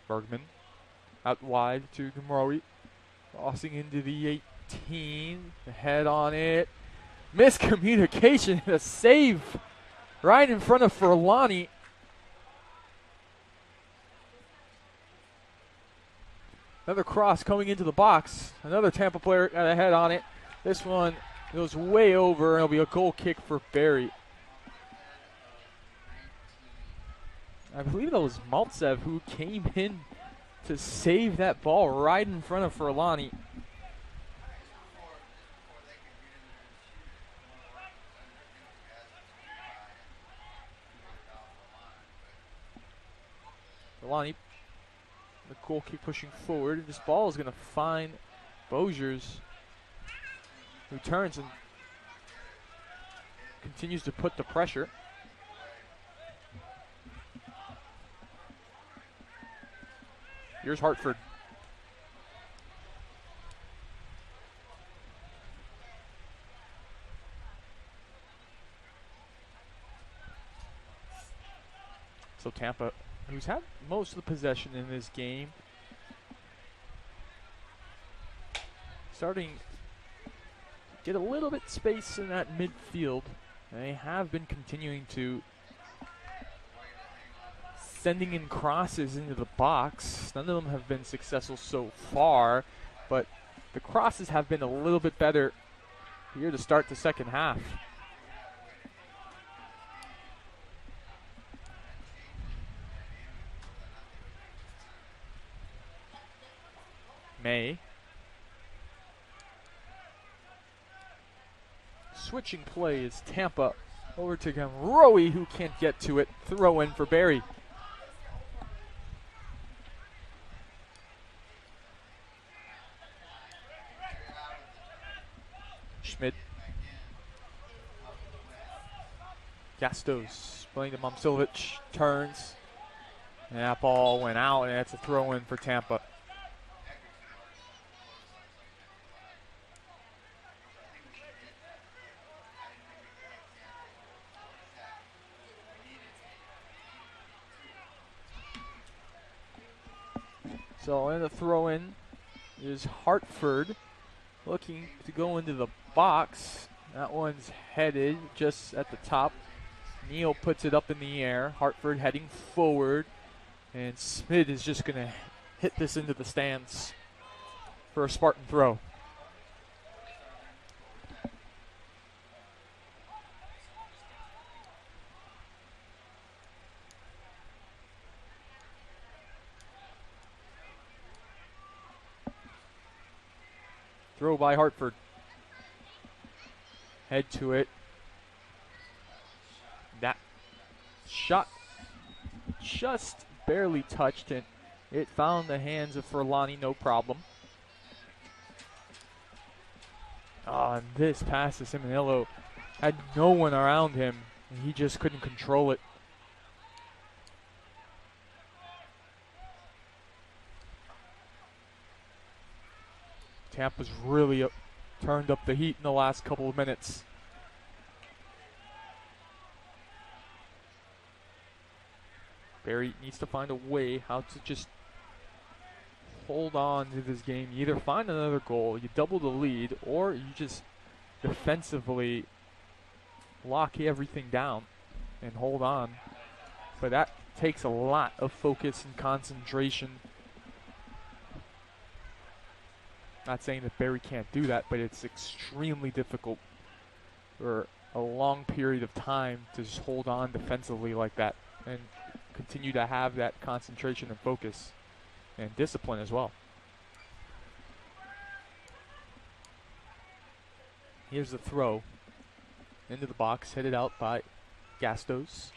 Bergman out wide to Gamroi. Crossing into the 18. The head on it. Miscommunication. A save right in front of Forlani. Another cross coming into the box. Another Tampa player got a head on it. This one goes way over, and it'll be a goal kick for Barry. I believe that was Maltsev who came in to save that ball right in front of Forlani. Forlani, the goal kick pushing forward. This ball is going to find Boziers, who turns and continues to put the pressure. Here's Hartford. So Tampa, who's had most of the possession in this game, starting to get a little bit space in that midfield. They have been continuing to sending in crosses into the box. None of them have been successful so far, but the crosses have been a little bit better here to start the second half. May. Switching play is Tampa over to Rowie, who can't get to it. Throw in for Barry. Schmidt. Gastos playing to Momsilovic. Turns. And that ball went out, and that's a throw in for Tampa. So in the throw-in is Hartford looking to go into the box. That one's headed just at the top. Neal puts it up in the air. Hartford heading forward. And Smith is just going to hit this into the stands for a Spartan throw. Throw by Hartford. Head to it. That shot just barely touched it. It found the hands of Furlani, no problem. And this pass to Simonello had no one around him, and he just couldn't control it. Tampa's really turned up the heat in the last couple of minutes. Barry needs to find a way how to just hold on to this game. You either find another goal, you double the lead, or you just defensively lock everything down and hold on. But that takes a lot of focus and concentration. Not saying that Barry can't do that, but it's extremely difficult for a long period of time to just hold on defensively like that and continue to have that concentration and focus and discipline as well. Here's the throw into the box, headed out by Gastos.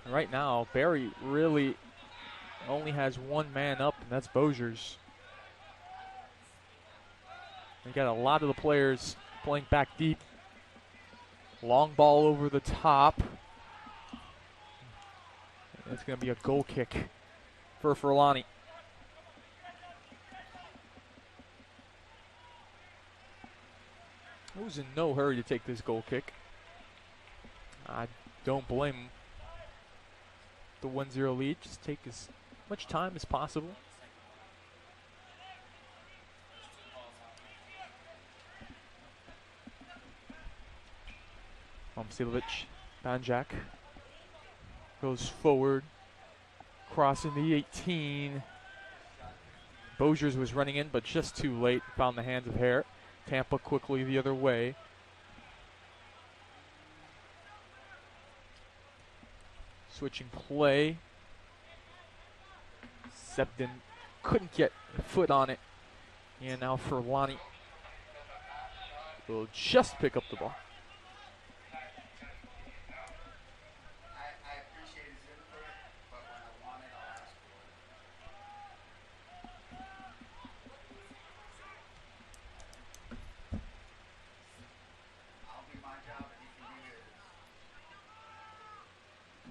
And right now, Barry really only has one man up, and that's Bosiers. They got a lot of the players playing back deep. Long ball over the top. That's going to be a goal kick for Furlani. Who's in no hurry to take this goal kick? I don't blame him. The 1-0 lead, just take as much time as possible. Momsilovic, Banjak goes forward, crossing the 18. Bosiers was running in, but just too late. Found the hands of Hare. Tampa quickly the other way. Switching play. Sebden couldn't get a foot on it. And now Furlani will just pick up the ball.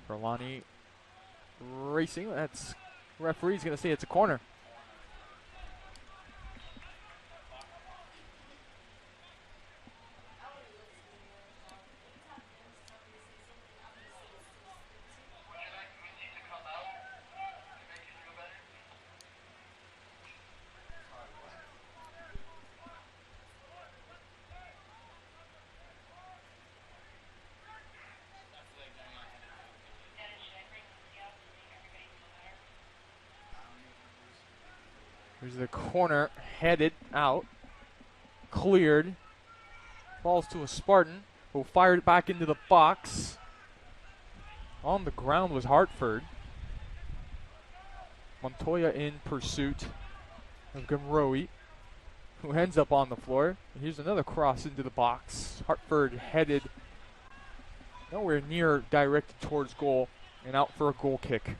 Furlani racing. That's referee's going to say it's a corner. Here's the corner, headed out, cleared, falls to a Spartan, who fired it back into the box. On the ground was Hartford. Montoya in pursuit of Gamroe, who ends up on the floor. And here's another cross into the box. Hartford headed nowhere near directed towards goal and out for a goal kick.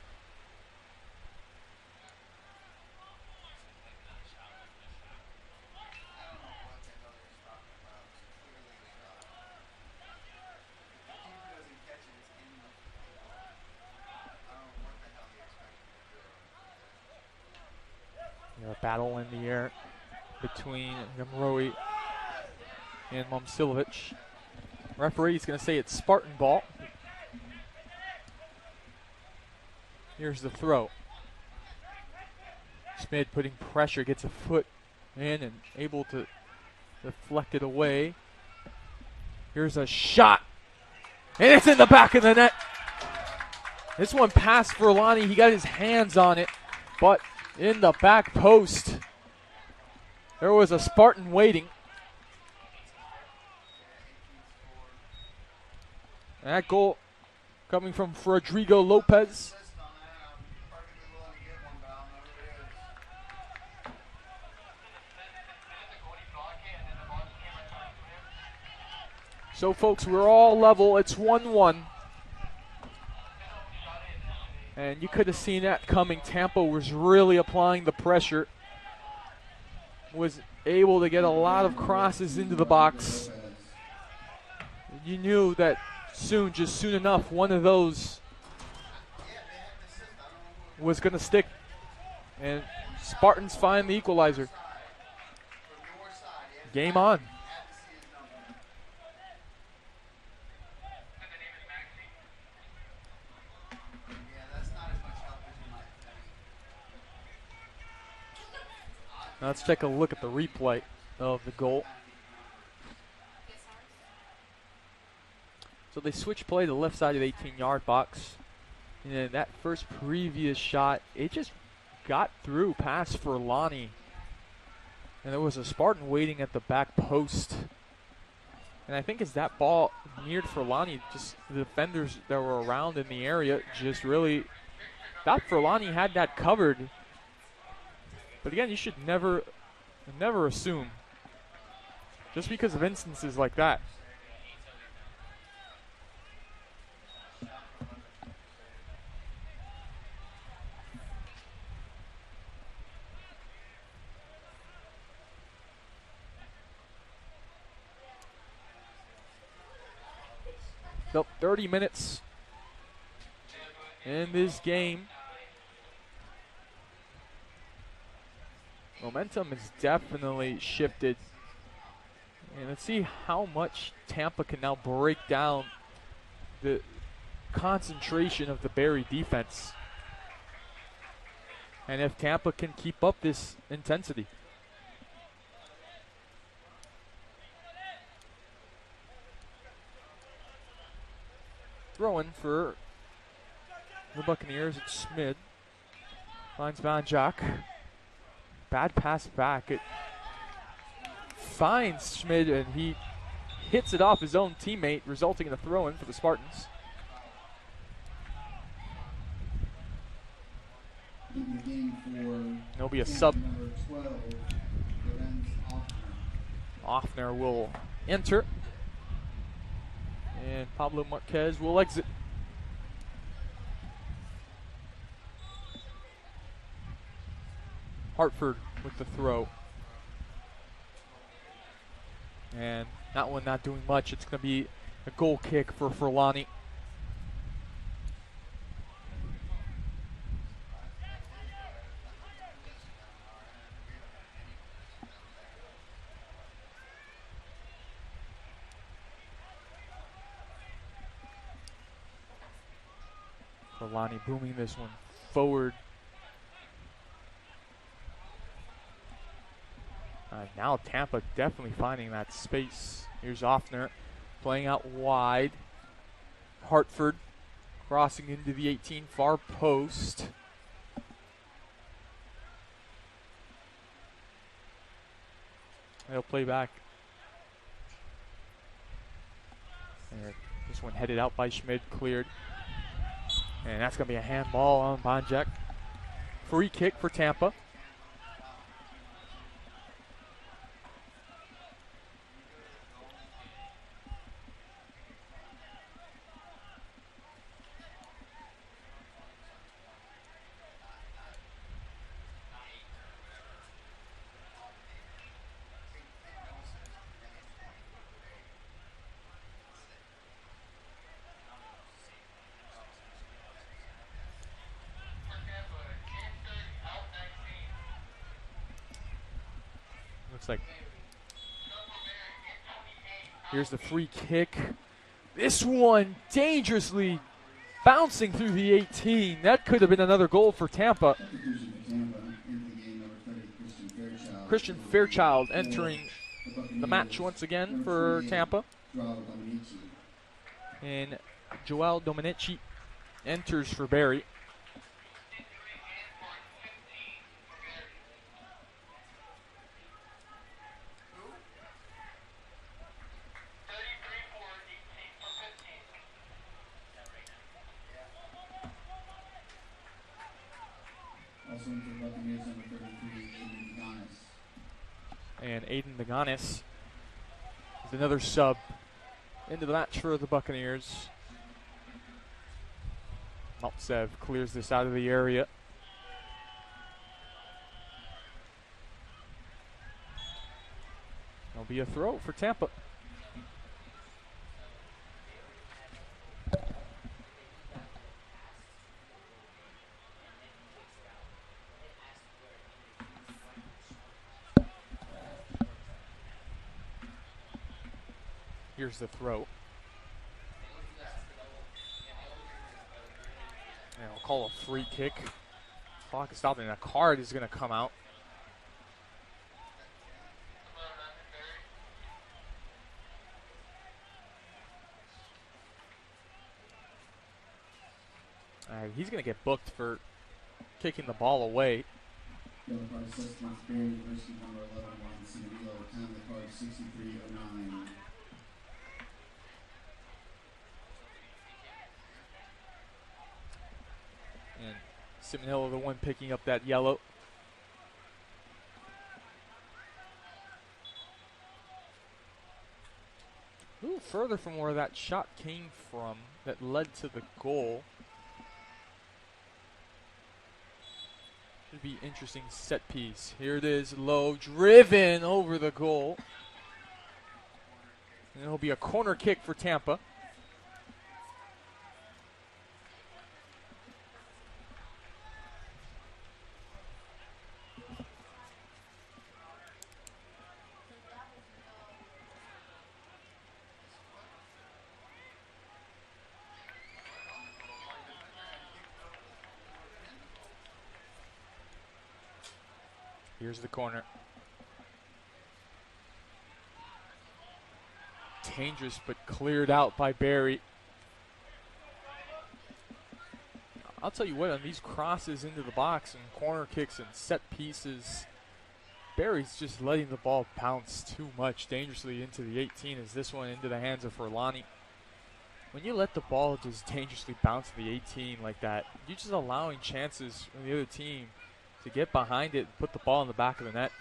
A battle in the air between Gamroe and Momcilovic. Referee's going to say it's Spartan ball. Here's the throw. Schmid putting pressure, gets a foot in and able to deflect it away. Here's a shot, and it's in the back of the net. This one passed Furlani. He got his hands on it, but in the back post, there was a Spartan waiting. And that goal coming from Rodrigo Lopez. So, folks, we're all level. It's 1-1. And you could have seen that coming. Tampa was really applying the pressure. Was able to get a lot of crosses into the box. You knew that soon enough, one of those was going to stick. And Spartans find the equalizer. Game on. Now let's take a look at the replay of the goal. So they switch play to the left side of the 18-yard box. And that first previous shot, it just got through past Furlani. And there was a Spartan waiting at the back post. And I think as that ball neared Furlani, just the defenders that were around in the area just really thought Furlani had that covered. But again, you should never assume, just because of instances like that. About 30 minutes in this game. Momentum has definitely shifted. And let's see how much Tampa can now break down the concentration of the Barrie defense. And if Tampa can keep up this intensity. Throwing for the Buccaneers, it's Schmid. Finds Banjak. Bad pass back. It finds Schmid, and he hits it off his own teammate, resulting in a throw-in for the Spartans. There'll be a sub. Offner will enter, and Pablo Marquez will exit. Hartford with the throw. And that one not doing much. It's going to be a goal kick for Furlani. Furlani booming this one forward. Now Tampa definitely finding that space. Here's Offner playing out wide. Hartford crossing into the 18, far post. They'll play back. There, this one headed out by Schmid, cleared. And that's going to be a handball on Bonjek. Free kick for Tampa. Looks like here's the free kick. This one dangerously bouncing through the 18. That could have been another goal for Tampa. Christian Fairchild entering the match once again for Tampa. And Joel Dominici enters for Barry. And Aiden Naganis is another sub into the match for the Buccaneers. Maltsev clears this out of the area. There'll be a throw for Tampa. Here's the throw. And we'll call a free kick. Clock is stopping, and a card is going to come out. He's going to get booked for kicking the ball away. Yellow card assessed against Barry University number 11, Juan Cinevillo. Time of the card 63:09. And Simon Hill the one picking up that yellow. A little further from where that shot came from that led to the goal. Should be interesting set piece. Here it is, low, driven over the goal. And it'll be a corner kick for Tampa. Here's the corner. Dangerous, but cleared out by Barry. I'll tell you what, on these crosses into the box and corner kicks and set pieces, Barry's just letting the ball bounce too much dangerously into the 18 as this one into the hands of Furlani. When you let the ball just dangerously bounce to the 18 like that, you're just allowing chances from the other team to get behind it and put the ball in the back of the net.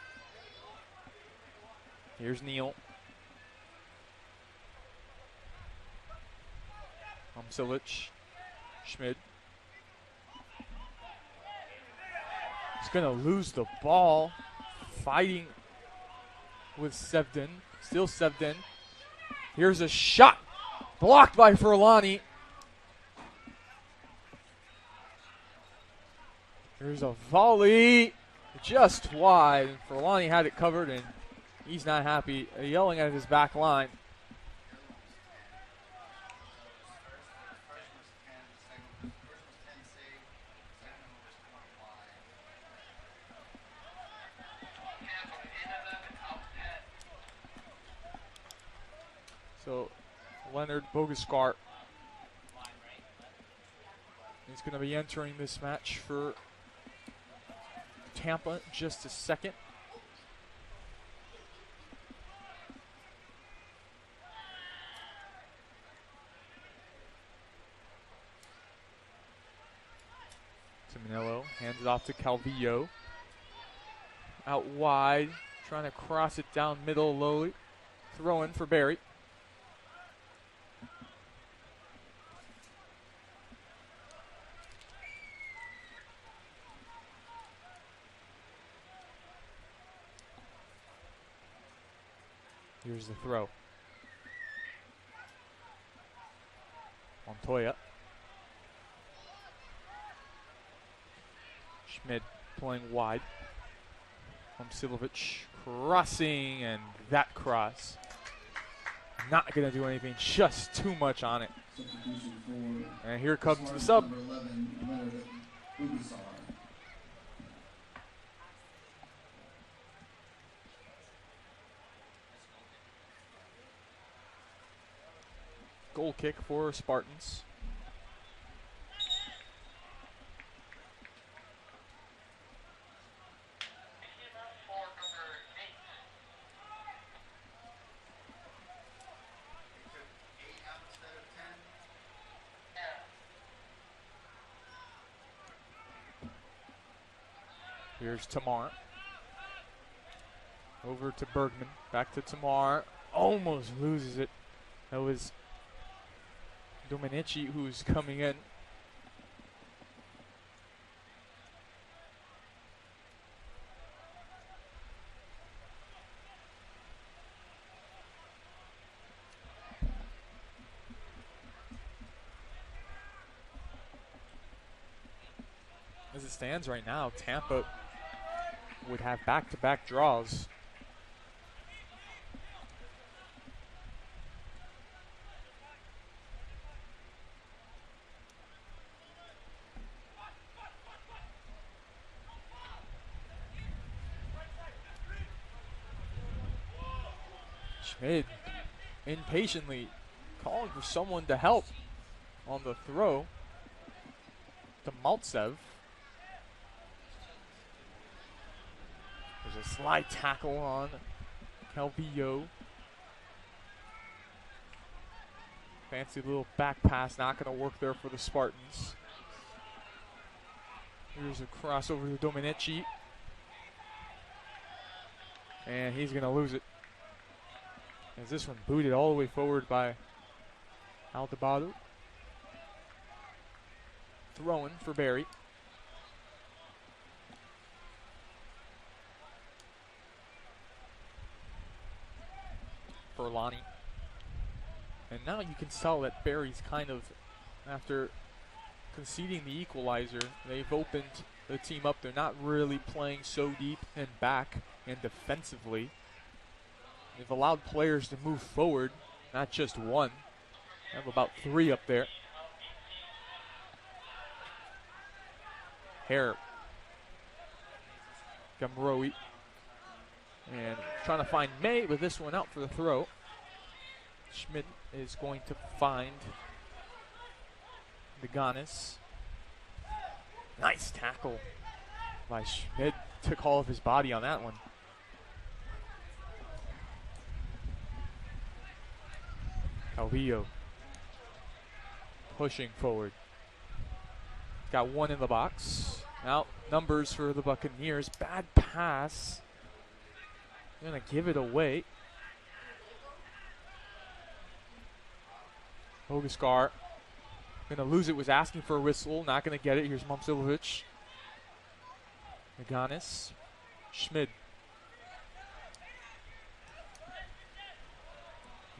Here's Neal. Silic. Schmid. He's going to lose the ball. Fighting with Sevden. Still Sevden. Here's a shot. Blocked by Furlani. There's a volley just wide. And Furlani had it covered, and he's not happy, yelling at his back line. So Leonard Bogaskar is going to be entering this match for Tampa in just a second. Hands it off to Calvillo. Out wide. Trying to cross it down middle lowly. Throw in for Barry. Here's the throw. Montoya. Schmid playing wide. Momcilovic crossing, and that cross. Not going to do anything, just too much on it. And here comes the sub. Goal kick for Spartans. Here's Tamar. Over to Bergman. Back to Tamar. Almost loses it. That was Domenici who's coming in. As it stands right now, Tampa would have back-to-back draws. Schmid impatiently calling for someone to help on the throw to Maltsev. There's a slide tackle on Calvillo. Fancy little back pass, not going to work there for the Spartans. Here's a crossover to Domenici. And he's going to lose it. As this one booted all the way forward by Aldebado. Throwing for Barry. Lonnie. And now you can tell that Barry's kind of, after conceding the equalizer, they've opened the team up. They're not really playing so deep and back and defensively. They've allowed players to move forward, not just one. They have about 3 up there. Hare. Gamroi. And trying to find May with this one out for the throw. Schmidt is going to find Deganis. Nice tackle by Schmidt. Took all of his body on that one. Calvillo pushing forward. Got one in the box. Out numbers for the Buccaneers. Bad pass. Going to give it away. Boguskar going to lose it, was asking for a whistle, not going to get it. Here's Momcilovic. Deganis. Schmid.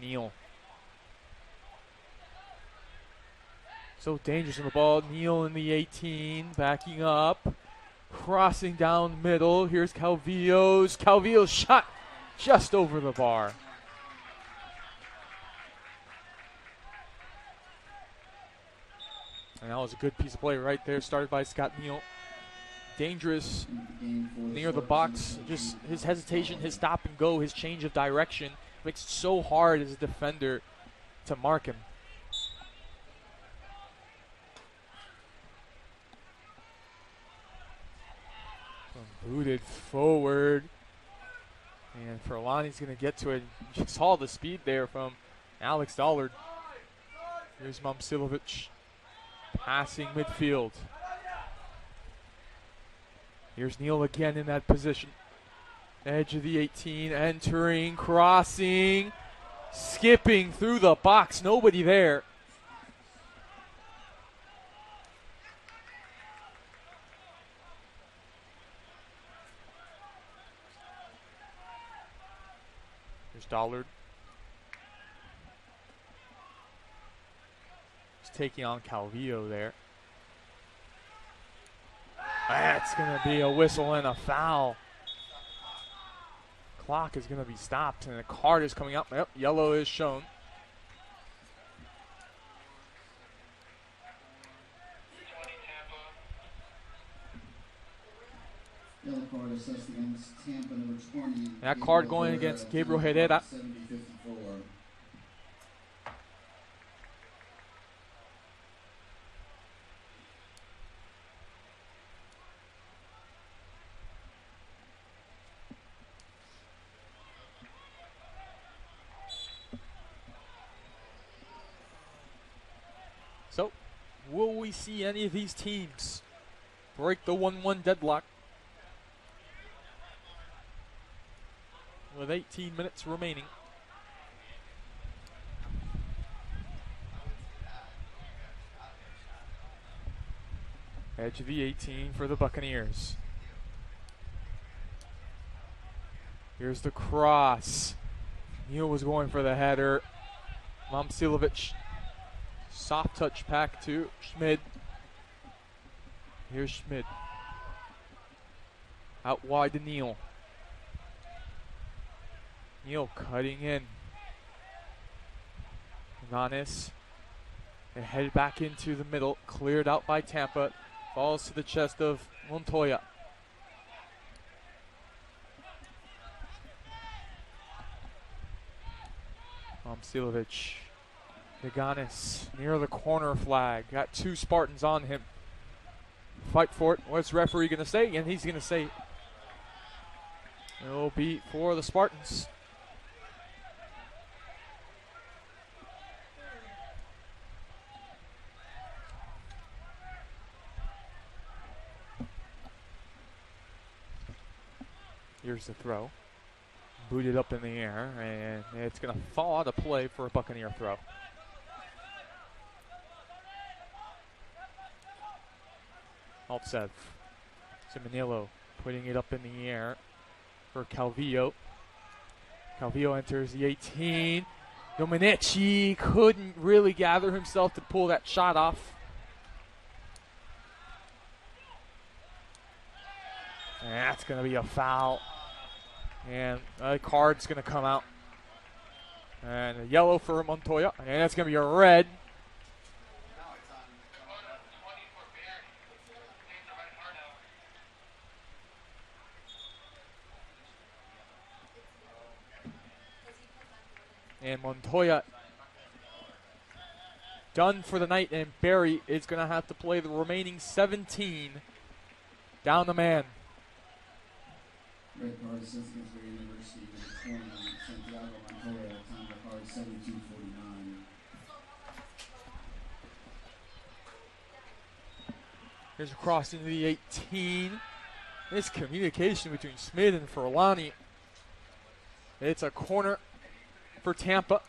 Neal. So dangerous in the ball. Neal in the 18, backing up. Crossing down middle. Here's Calvillo's. Calvillo's shot just over the bar. And that was a good piece of play right there, started by Scott Neal. Dangerous near the box. Just his hesitation, his stop and go, his change of direction makes it so hard as a defender to mark him. Booted forward. And Furlani's going to get to it. You saw the speed there from Alex Dollard. Here's Momcilovic passing midfield. Here's Neal again in that position. Edge of the 18, entering, crossing, skipping through the box. Nobody there. Here's Dollard. He's taking on Calvillo there. That's going to be a whistle and a foul. Clock is going to be stopped, and a card is coming up. Yep, yellow is shown. Yellow card assessed against Tampa, number 20. That card going against Gabriel Herrera. 70-54. So, will we see any of these teams break the 1-1 deadlock with 18 minutes remaining? Edge of the 18 for the Buccaneers. Here's the cross. Neal was going for the header. Momcilovic. Soft touch pack to Schmid. Here's Schmid. Out wide to Neal. Neal cutting in. Giannis. They head back into the middle. Cleared out by Tampa. Falls to the chest of Montoya. Momcilovic. Giannis near the corner flag. Got two Spartans on him. Fight for it. What's the referee going to say? And he's going to say it'll be for the Spartans. Here's the throw. Booted up in the air, and it's going to fall out of play for a Buccaneer throw. Altsev. Simonillo putting it up in the air for Calvillo. Calvillo enters the 18. Domenici couldn't really gather himself to pull that shot off. And that's going to be a foul. And a card's going to come out. And a yellow for Montoya. And that's going to be a red. And Montoya done for the night, and Barry is going to have to play the remaining 17 down the man. Red card assessed against Barry University, number 20, Santiago Montoya, time of card 72-49. Here's a cross into the 18. This communication between Smith and Furlani. It's a corner for Tampa.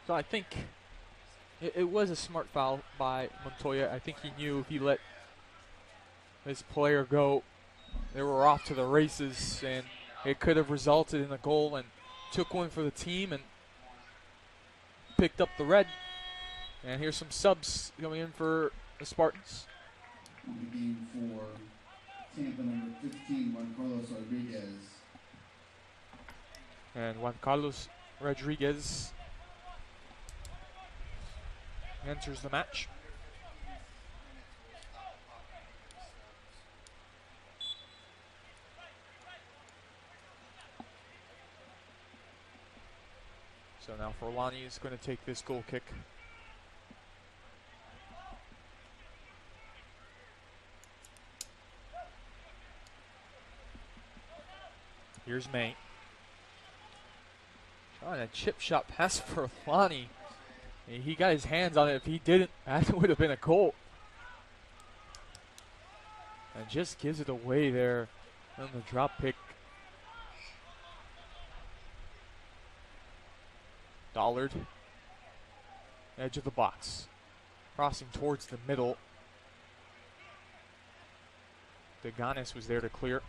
So I think it was a smart foul by Montoya. I think he knew if he let his player go, they were off to the races, and it could have resulted in a goal, and took one for the team and picked up the red. And here's some subs coming in for the Spartans. On the game for Tampa, number 15, Juan Carlos Rodriguez. And Juan Carlos Rodriguez enters the match. So now Forlani is going to take this goal kick. Here's May. Trying a chip shot pass for Lonnie. He got his hands on it. If he didn't, that would have been a goal. And just gives it away there on the drop pick. Dollard. Edge of the box. Crossing towards the middle. Deganis was there to clear.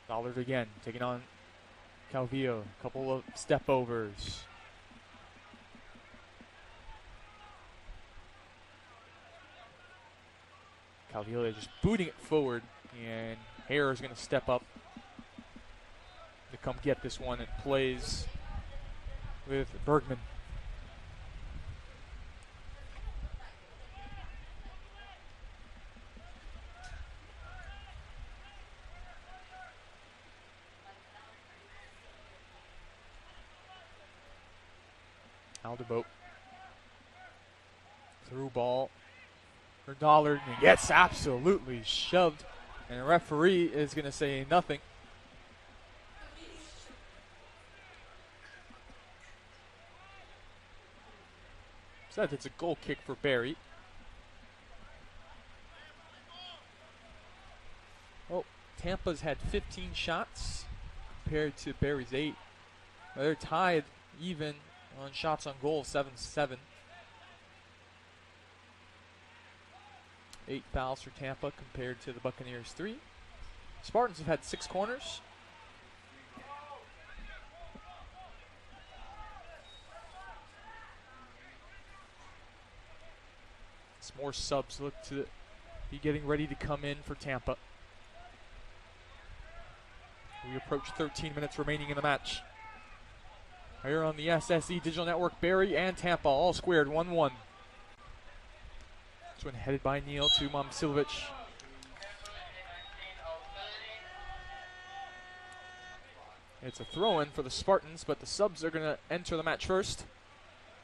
Dollard again, taking on Calvillo. A couple of step overs. Calvillo just booting it forward, and Hare is going to step up to come get this one. It plays with Bergman. Aldeboat. Through ball for Dollard, and he gets absolutely shoved, and the referee is going to say nothing. Said it's a goal kick for Barry. Oh, Tampa's had 15 shots compared to Barry's 8. They're tied even on shots on goal, 7-7. 8 fouls for Tampa compared to the Buccaneers' 3. Spartans have had 6 corners. Some more subs look to be getting ready to come in for Tampa. We approach 13 minutes remaining in the match. Here on the SSE Digital Network, Barry and Tampa all squared 1-1. This one headed by Neal to Momcilovic. It's a throw-in for the Spartans, but the subs are going to enter the match first.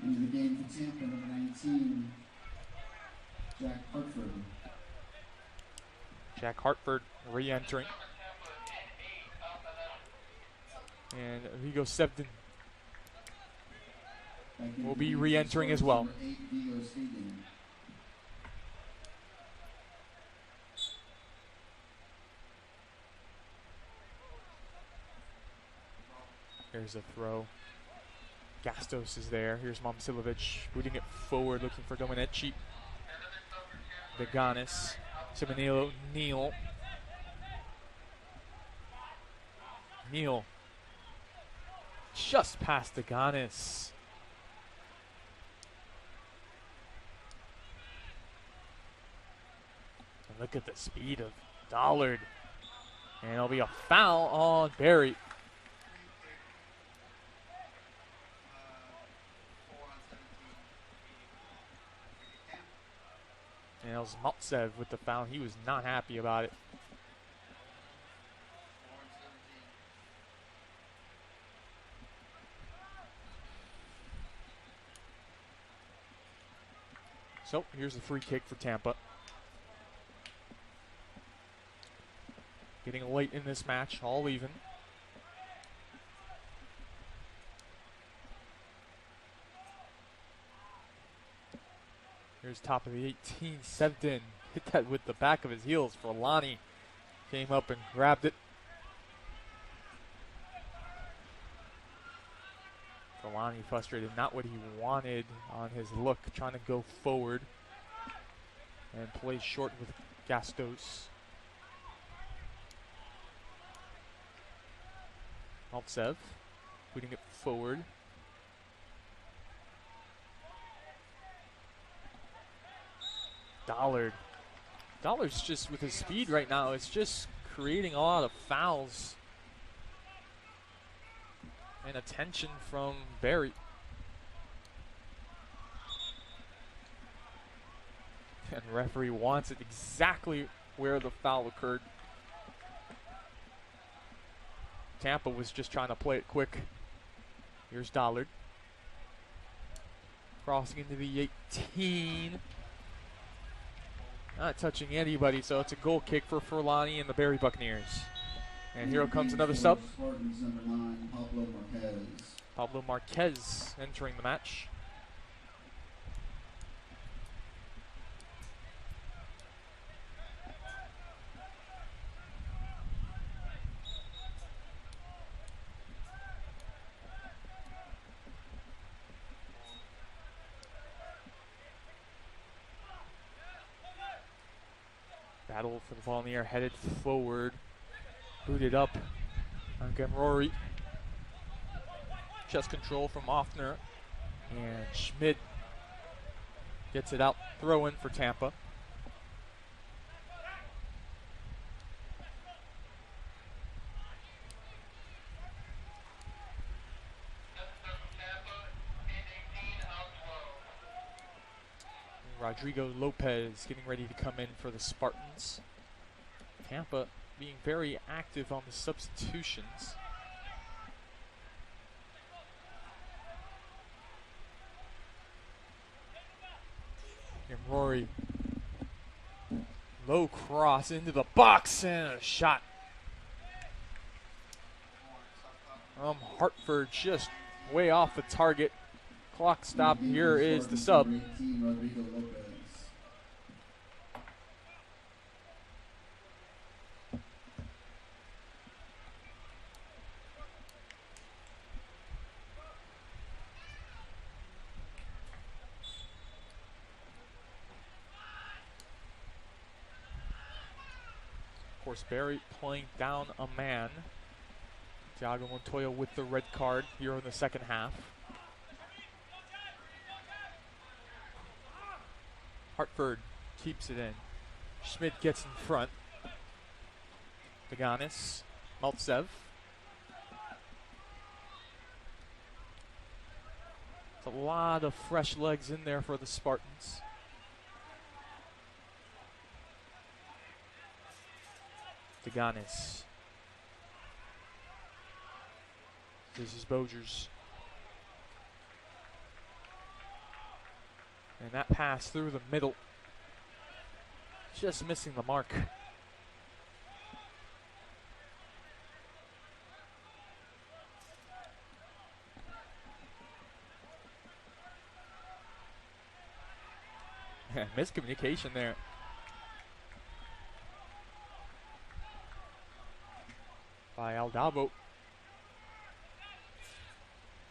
Into the game for Tampa, number 19, Jack Hartford. Jack Hartford re-entering. And Vigo Sevden will be re-entering as well. Here's a throw. Gastos is there. Here's Momcilovic booting it forward, looking for Domenici. Deganis. Simonillo. Neal. Neal. Just past Deganis. And look at the speed of Dollard. And it'll be a foul on Barry. And it was Maltsev with the foul. He was not happy about it. So here's the free kick for Tampa. Getting late in this match, all even. Here's top of the 18, Sevden. Hit that with the back of his heels for Lonnie. Came up and grabbed it. Lonnie frustrated, not what he wanted on his look, trying to go forward and play short with Gastos. Maltsev putting it forward. Dollard. Dollard's just, with his speed right now, it's just creating a lot of fouls and attention from Barry. And the referee wants it exactly where the foul occurred. Tampa was just trying to play it quick. Here's Dollard. Crossing into the 18. Not touching anybody, so it's a goal kick for Furlani and the Berry Buccaneers. And here comes another sub. Spartans number 9, Pablo Marquez. Pablo Marquez entering the match. Battle for the ball in the air, headed forward. Booted up on Gamrori. Chest control from Offner. And Schmidt gets it out. Throw in for Tampa. Rodrigo Lopez getting ready to come in for the Spartans. Tampa being very active on the substitutions. And Rory, low cross into the box and a shot. Hartford just way off the target. Clock stop. Here is the sub. Of course, Barry playing down a man. Thiago Montoya with the red card here in the second half. Hartford keeps it in. Schmidt gets in front. Beganis, Maltsev. It's a lot of fresh legs in there for the Spartans. Beganis. This is Bogers. And that pass through the middle. Just missing the mark. Miscommunication there. By Aldabo.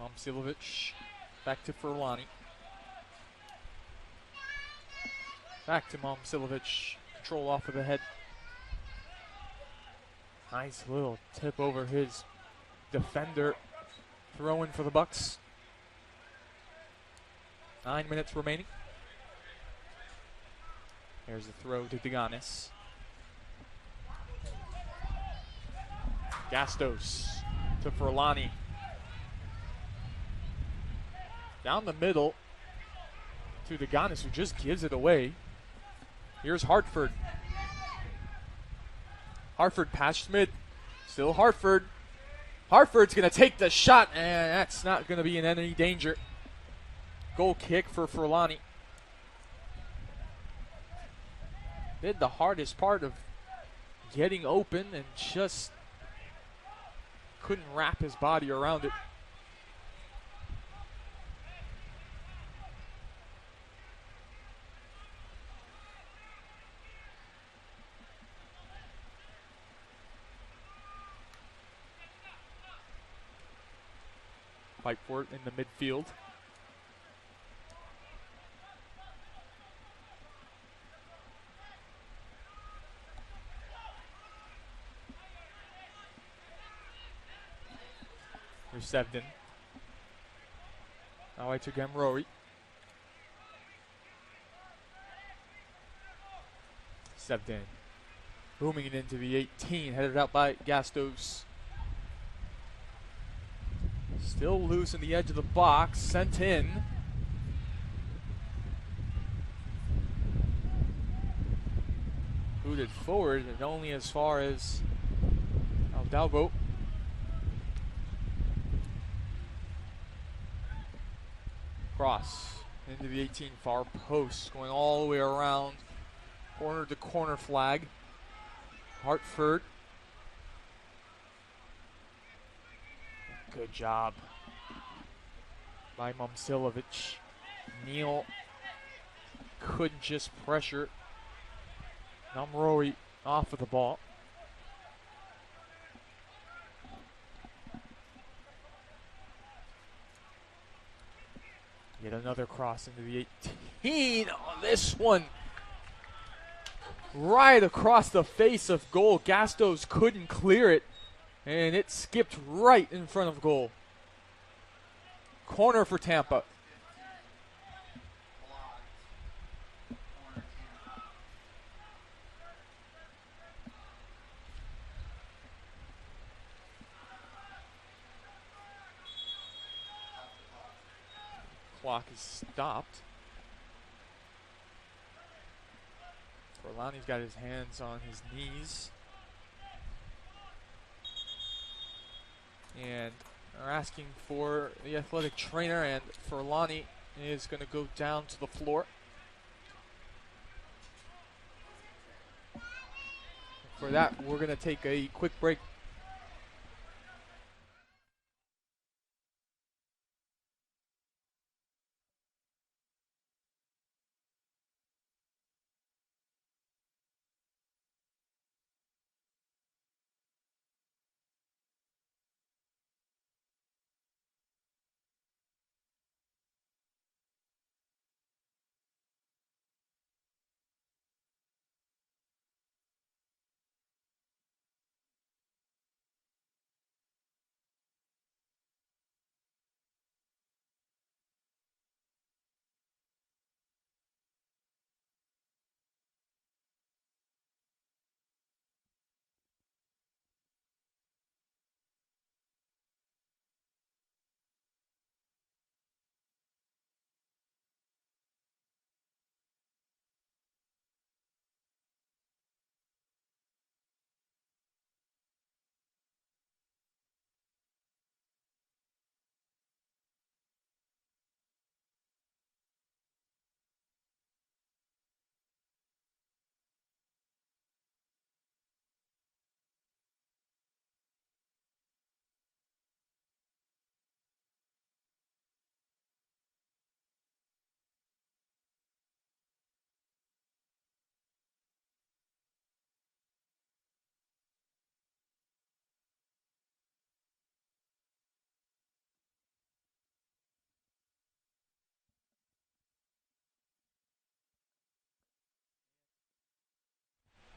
Momcilovic back to Furlani. Back to Momcilovic. Control off of the head. Nice little tip over his defender. Throw in for the Bucks. 9 minutes remaining. There's the throw to Deganis. Gastos to Furlani. Down the middle to Deganis, who just gives it away. Here's Hartford. Hartford past Schmidt. Still Hartford. Hartford's going to take the shot, and that's not going to be in any danger. Goal kick for Furlani. Did the hardest part of getting open and just couldn't wrap his body around it. Fight for it in the midfield. Here's Sevden. Now to Gamrori. Sevden. Booming it into the 18. Headed out by Gastos. Still loose in the edge of the box. Sent in. Booted forward and only as far as Aldalbo. Cross into the 18 far post, going all the way around, corner to corner flag. Hartford. Good job by Momcilovic. Neal couldn't just pressure. Namroi off of the ball. Yet another cross into the 18. On this one, right across the face of goal. Gastos couldn't clear it, and it skipped right in front of goal. Corner for Tampa. Clock is stopped. Forlani's got his hands on his knees. And are asking for the athletic trainer, and Forlani is going to go down to the floor. For that, we're going to take a quick break.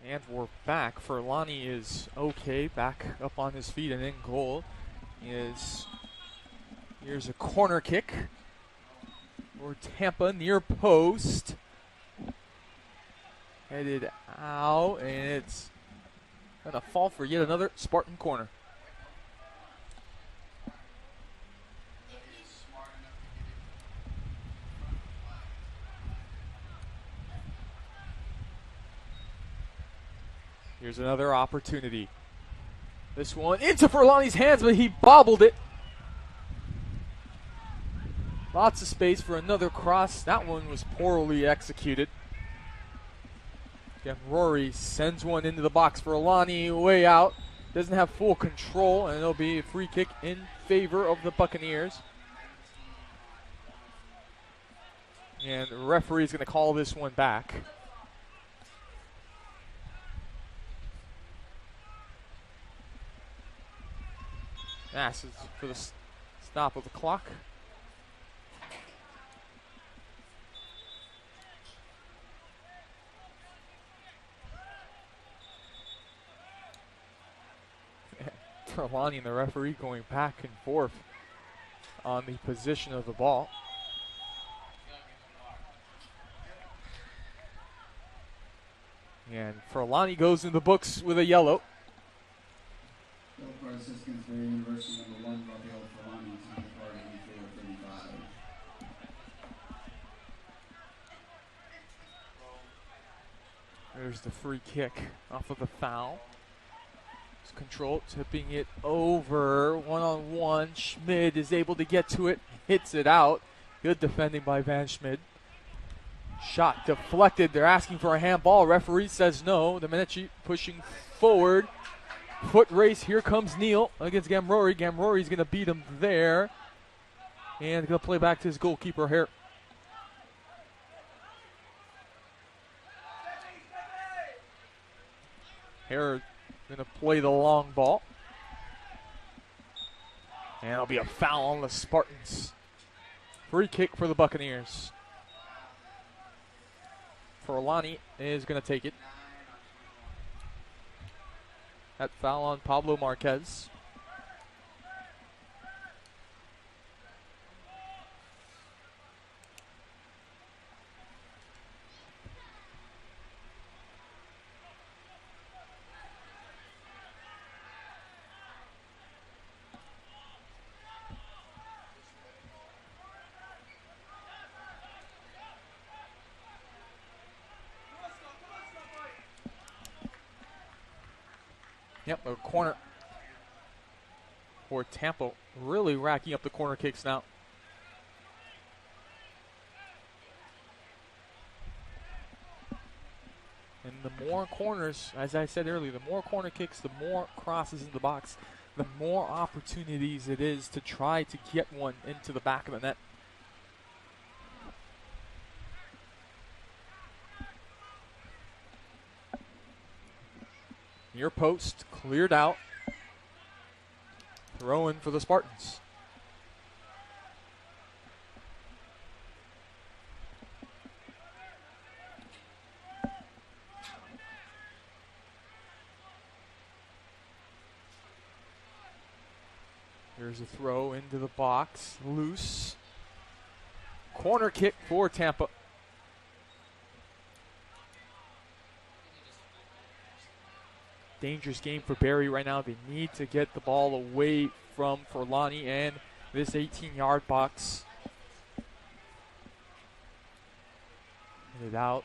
And we're back. Forlani is okay, back up on his feet and in goal. Here's a corner kick for Tampa, near post. Headed out, and it's going to fall for yet another Spartan corner. Here's another opportunity. This one into Forlani's hands, but he bobbled it. Lots of space for another cross. That one was poorly executed. Again, Rory sends one into the box. Forlani way out. Doesn't have full control, and it'll be a free kick in favor of the Buccaneers. And the referee is going to call this one back. Asks for the stop of the clock. Forlani and the referee going back and forth on the position of the ball. And Forlani goes in the books with a yellow. Assistance for University number 1, Rafael Forlani, time card 84-35. There's the free kick off of the foul. It's control, tipping it over, one-on-one. Schmid is able to get to it, hits it out. Good defending by Van Schmid. Shot deflected. They're asking for a handball. Referee says no. Domenici pushing forward. Foot race. Here comes Neal against Gamrori. Gamrori's going to beat him there. And going to play back to his goalkeeper here. Hare going to play the long ball. And it'll be a foul on the Spartans. Free kick for the Buccaneers. Forlani is going to take it. That foul on Pablo Marquez. Yep, a corner for Tampa. Really racking up the corner kicks now. And the more corners, as I said earlier, the more corner kicks, the more crosses in the box, the more opportunities it is to try to get one into the back of the net. Near post, cleared out. Throw in for the Spartans. Here's a throw into the box, loose. Corner kick for Tampa. Dangerous game for Barry right now. They need to get the ball away from Forlani and this 18-yard box. Get it out.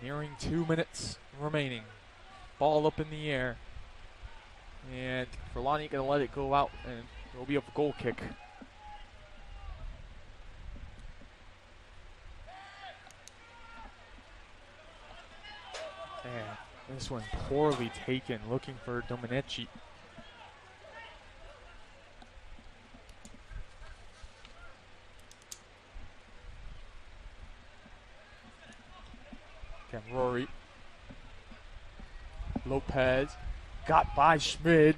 Nearing 2 minutes remaining. Ball up in the air. And Forlani going to let it go out, and it will be a goal kick. Man, this one poorly taken, looking for Domenici. Rory. Lopez got by Schmid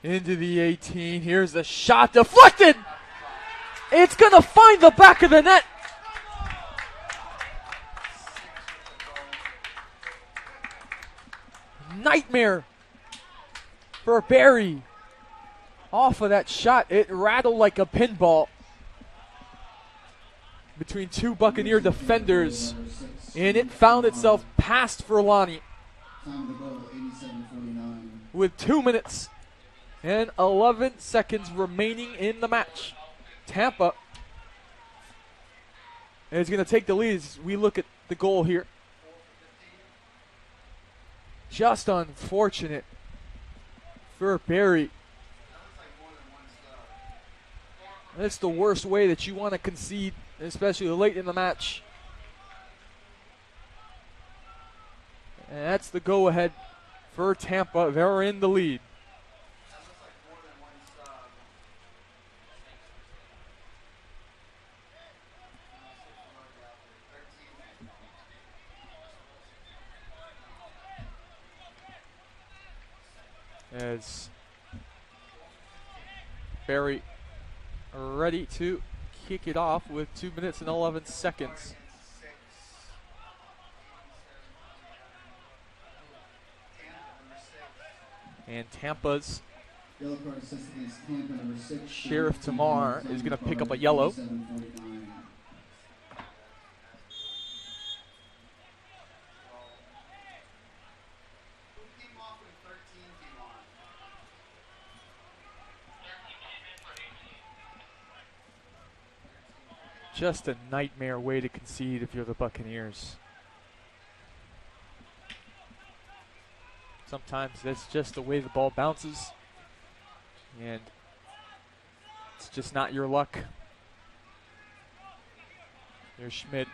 into the 18. Here's the shot deflected. It's going to find the back of the net. Nightmare for Barry. Off of that shot, it rattled like a pinball between two Buccaneer defenders, and it found itself past Forlani. With 2 minutes and 11 seconds remaining in the match, Tampa is going to take the lead as we look at the goal here. Just unfortunate for Barry. That's the worst way that you want to concede, especially late in the match. And that's the go-ahead for Tampa. They're in the lead. As Barry ready to kick it off with 2 minutes and 11 seconds. And Tampa's Sheriff Tamar is going to pick up a yellow. Just a nightmare way to concede if you're the Buccaneers. Sometimes that's just the way the ball bounces. And It's just not your luck. There's Schmidt.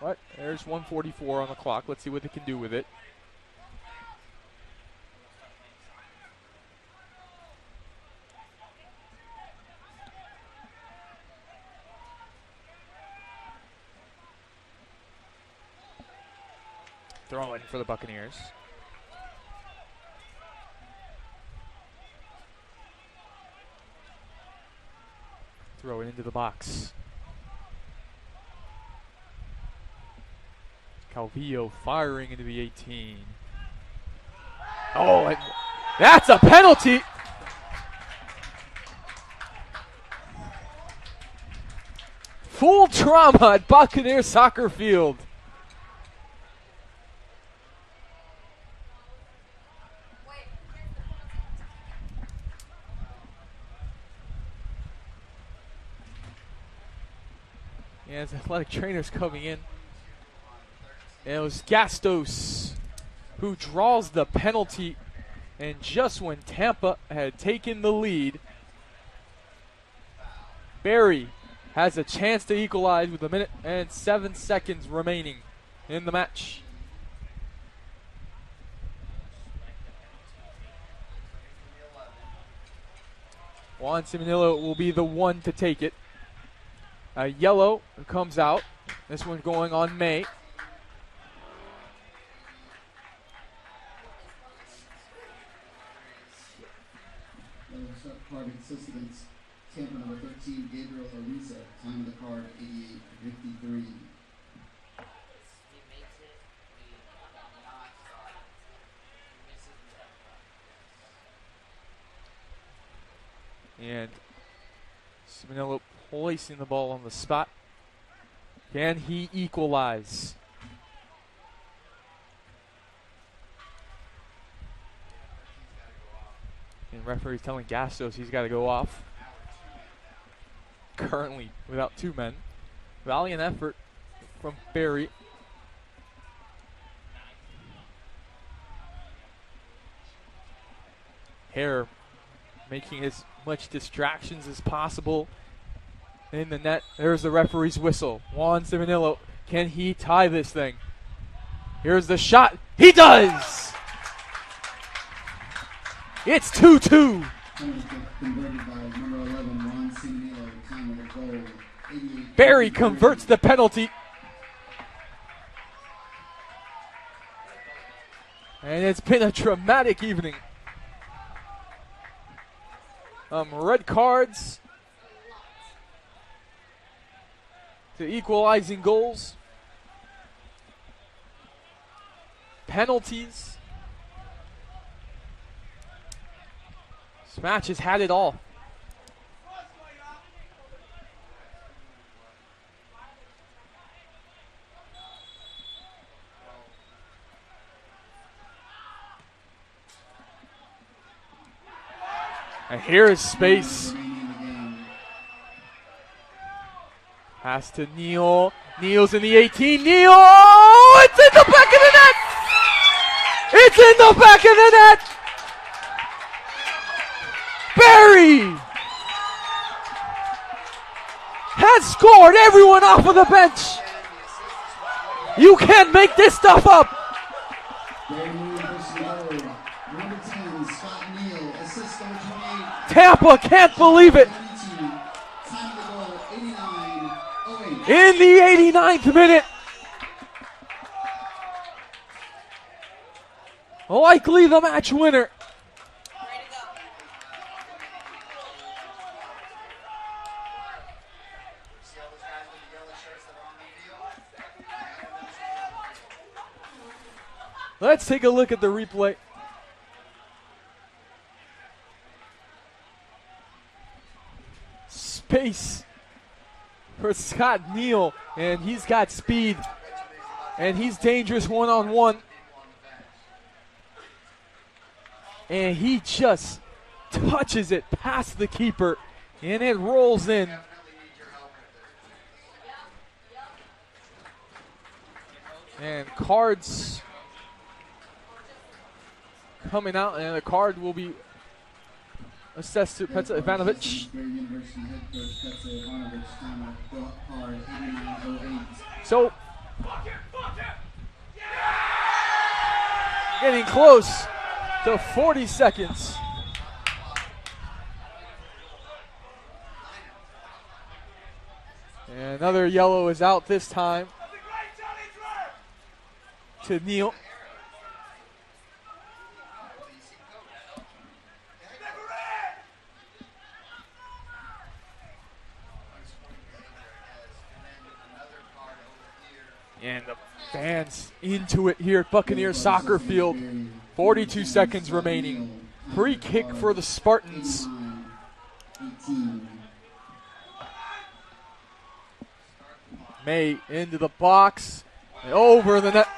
What? There's 1:44 on the clock. Let's see what they can do with it. Throwing for the Buccaneers. Throw it into the box. Calvillo firing into the 18. Oh, and that's a penalty. Full trauma at Buccaneer soccer field. Yeah, as athletic trainers coming in. And it was Gastos who draws the penalty. And just when Tampa had taken the lead, Barry has a chance to equalize with 1 minute and 7 seconds remaining in the match. Juan Simonillo will be the one to take it. A yellow comes out. This one going on May. Card assistance, Tampa number 13, Gabriel Ariza. Time of the card, 88:53. And Simonillo placing the ball on the spot. Can he equalize? And referee's telling Gastos he's got to go off. Currently without 2 men. Valiant effort from Barry. Hare making as much distractions as possible in the net. There's the referee's whistle. Juan Simonillo, can he tie this thing? Here's the shot. He does! It's 2-2. Barry converts the penalty. And it's been a dramatic evening. Red cards to equalizing goals. Penalties. This match has had it all. And here is space. Pass to Neal. Neal's in the 18. Neal! It's in the back of the net! It's in the back of the net! Barry has scored everyone off of the bench. You can't make this stuff up. Tampa can't believe it. In the 89th minute. Likely the match winner. Let's take a look at the replay. Space for Scott Neal, and he's got speed, and he's dangerous one-on-one. And he just touches it past the keeper, and it rolls in. And cards coming out, and the card will be assessed to Petra Ivanovic. So, getting close to 40 seconds. And another yellow is out this time to Neal. And the fans into it here at Buccaneers Soccer Field. 42 seconds remaining. Free kick for the Spartans. May into the box. Over the net.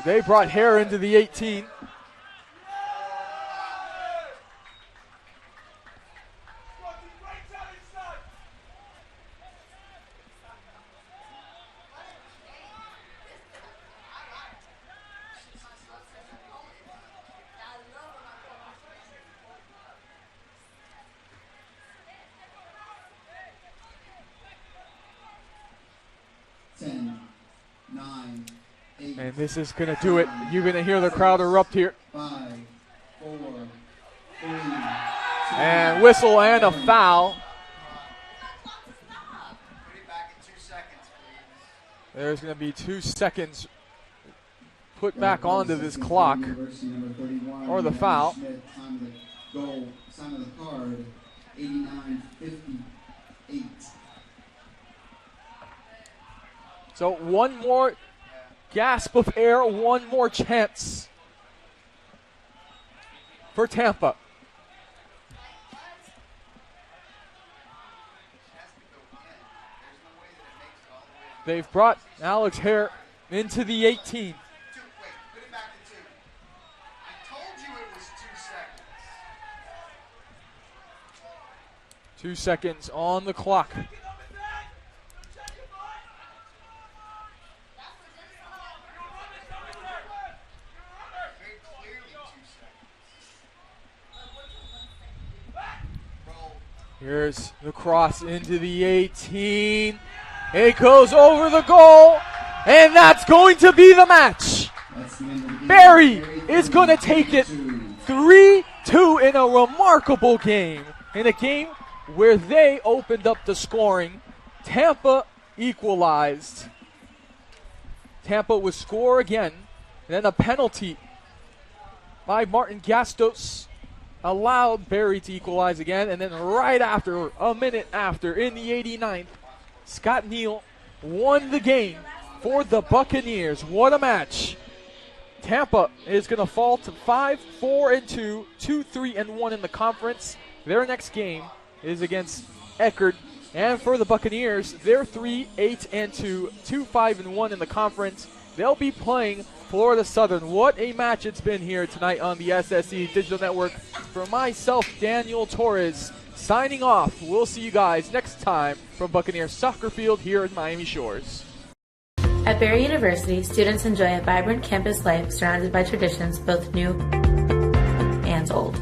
They brought Hare into the 18. And this is going to do it. You're going to hear the crowd erupt here. 5, 4, 3, 2, and whistle and a foul. There's going to be 2 seconds put back onto this clock, or the foul. So one more gasp of air, one more chance for Tampa. They've brought Alex Hare into the 18. 2 seconds on the clock. Here's the cross into the 18. It goes over the goal, and that's going to be the match. Barry is going to take it 3-2 in a remarkable game. In a game where they opened up the scoring. Tampa equalized. Tampa would score again. And then a penalty by Martin Gastos allowed Barry to equalize again. And then right after, a minute after, in the 89th, Scott Neal won the game for the Buccaneers. What a match. Tampa is going to fall to 5-4-2, 2-3-1 in the conference. Their next game is against Eckerd. And for the Buccaneers, they're 3-8-2, 2-5-1 in the conference. They'll be playing Florida Southern. What a match it's been here tonight on the SSE Digital Network. For myself, Daniel Torres, signing off. We'll see you guys next time from Buccaneers Soccer Field here in Miami Shores. At Barry University, students enjoy a vibrant campus life surrounded by traditions both new and old.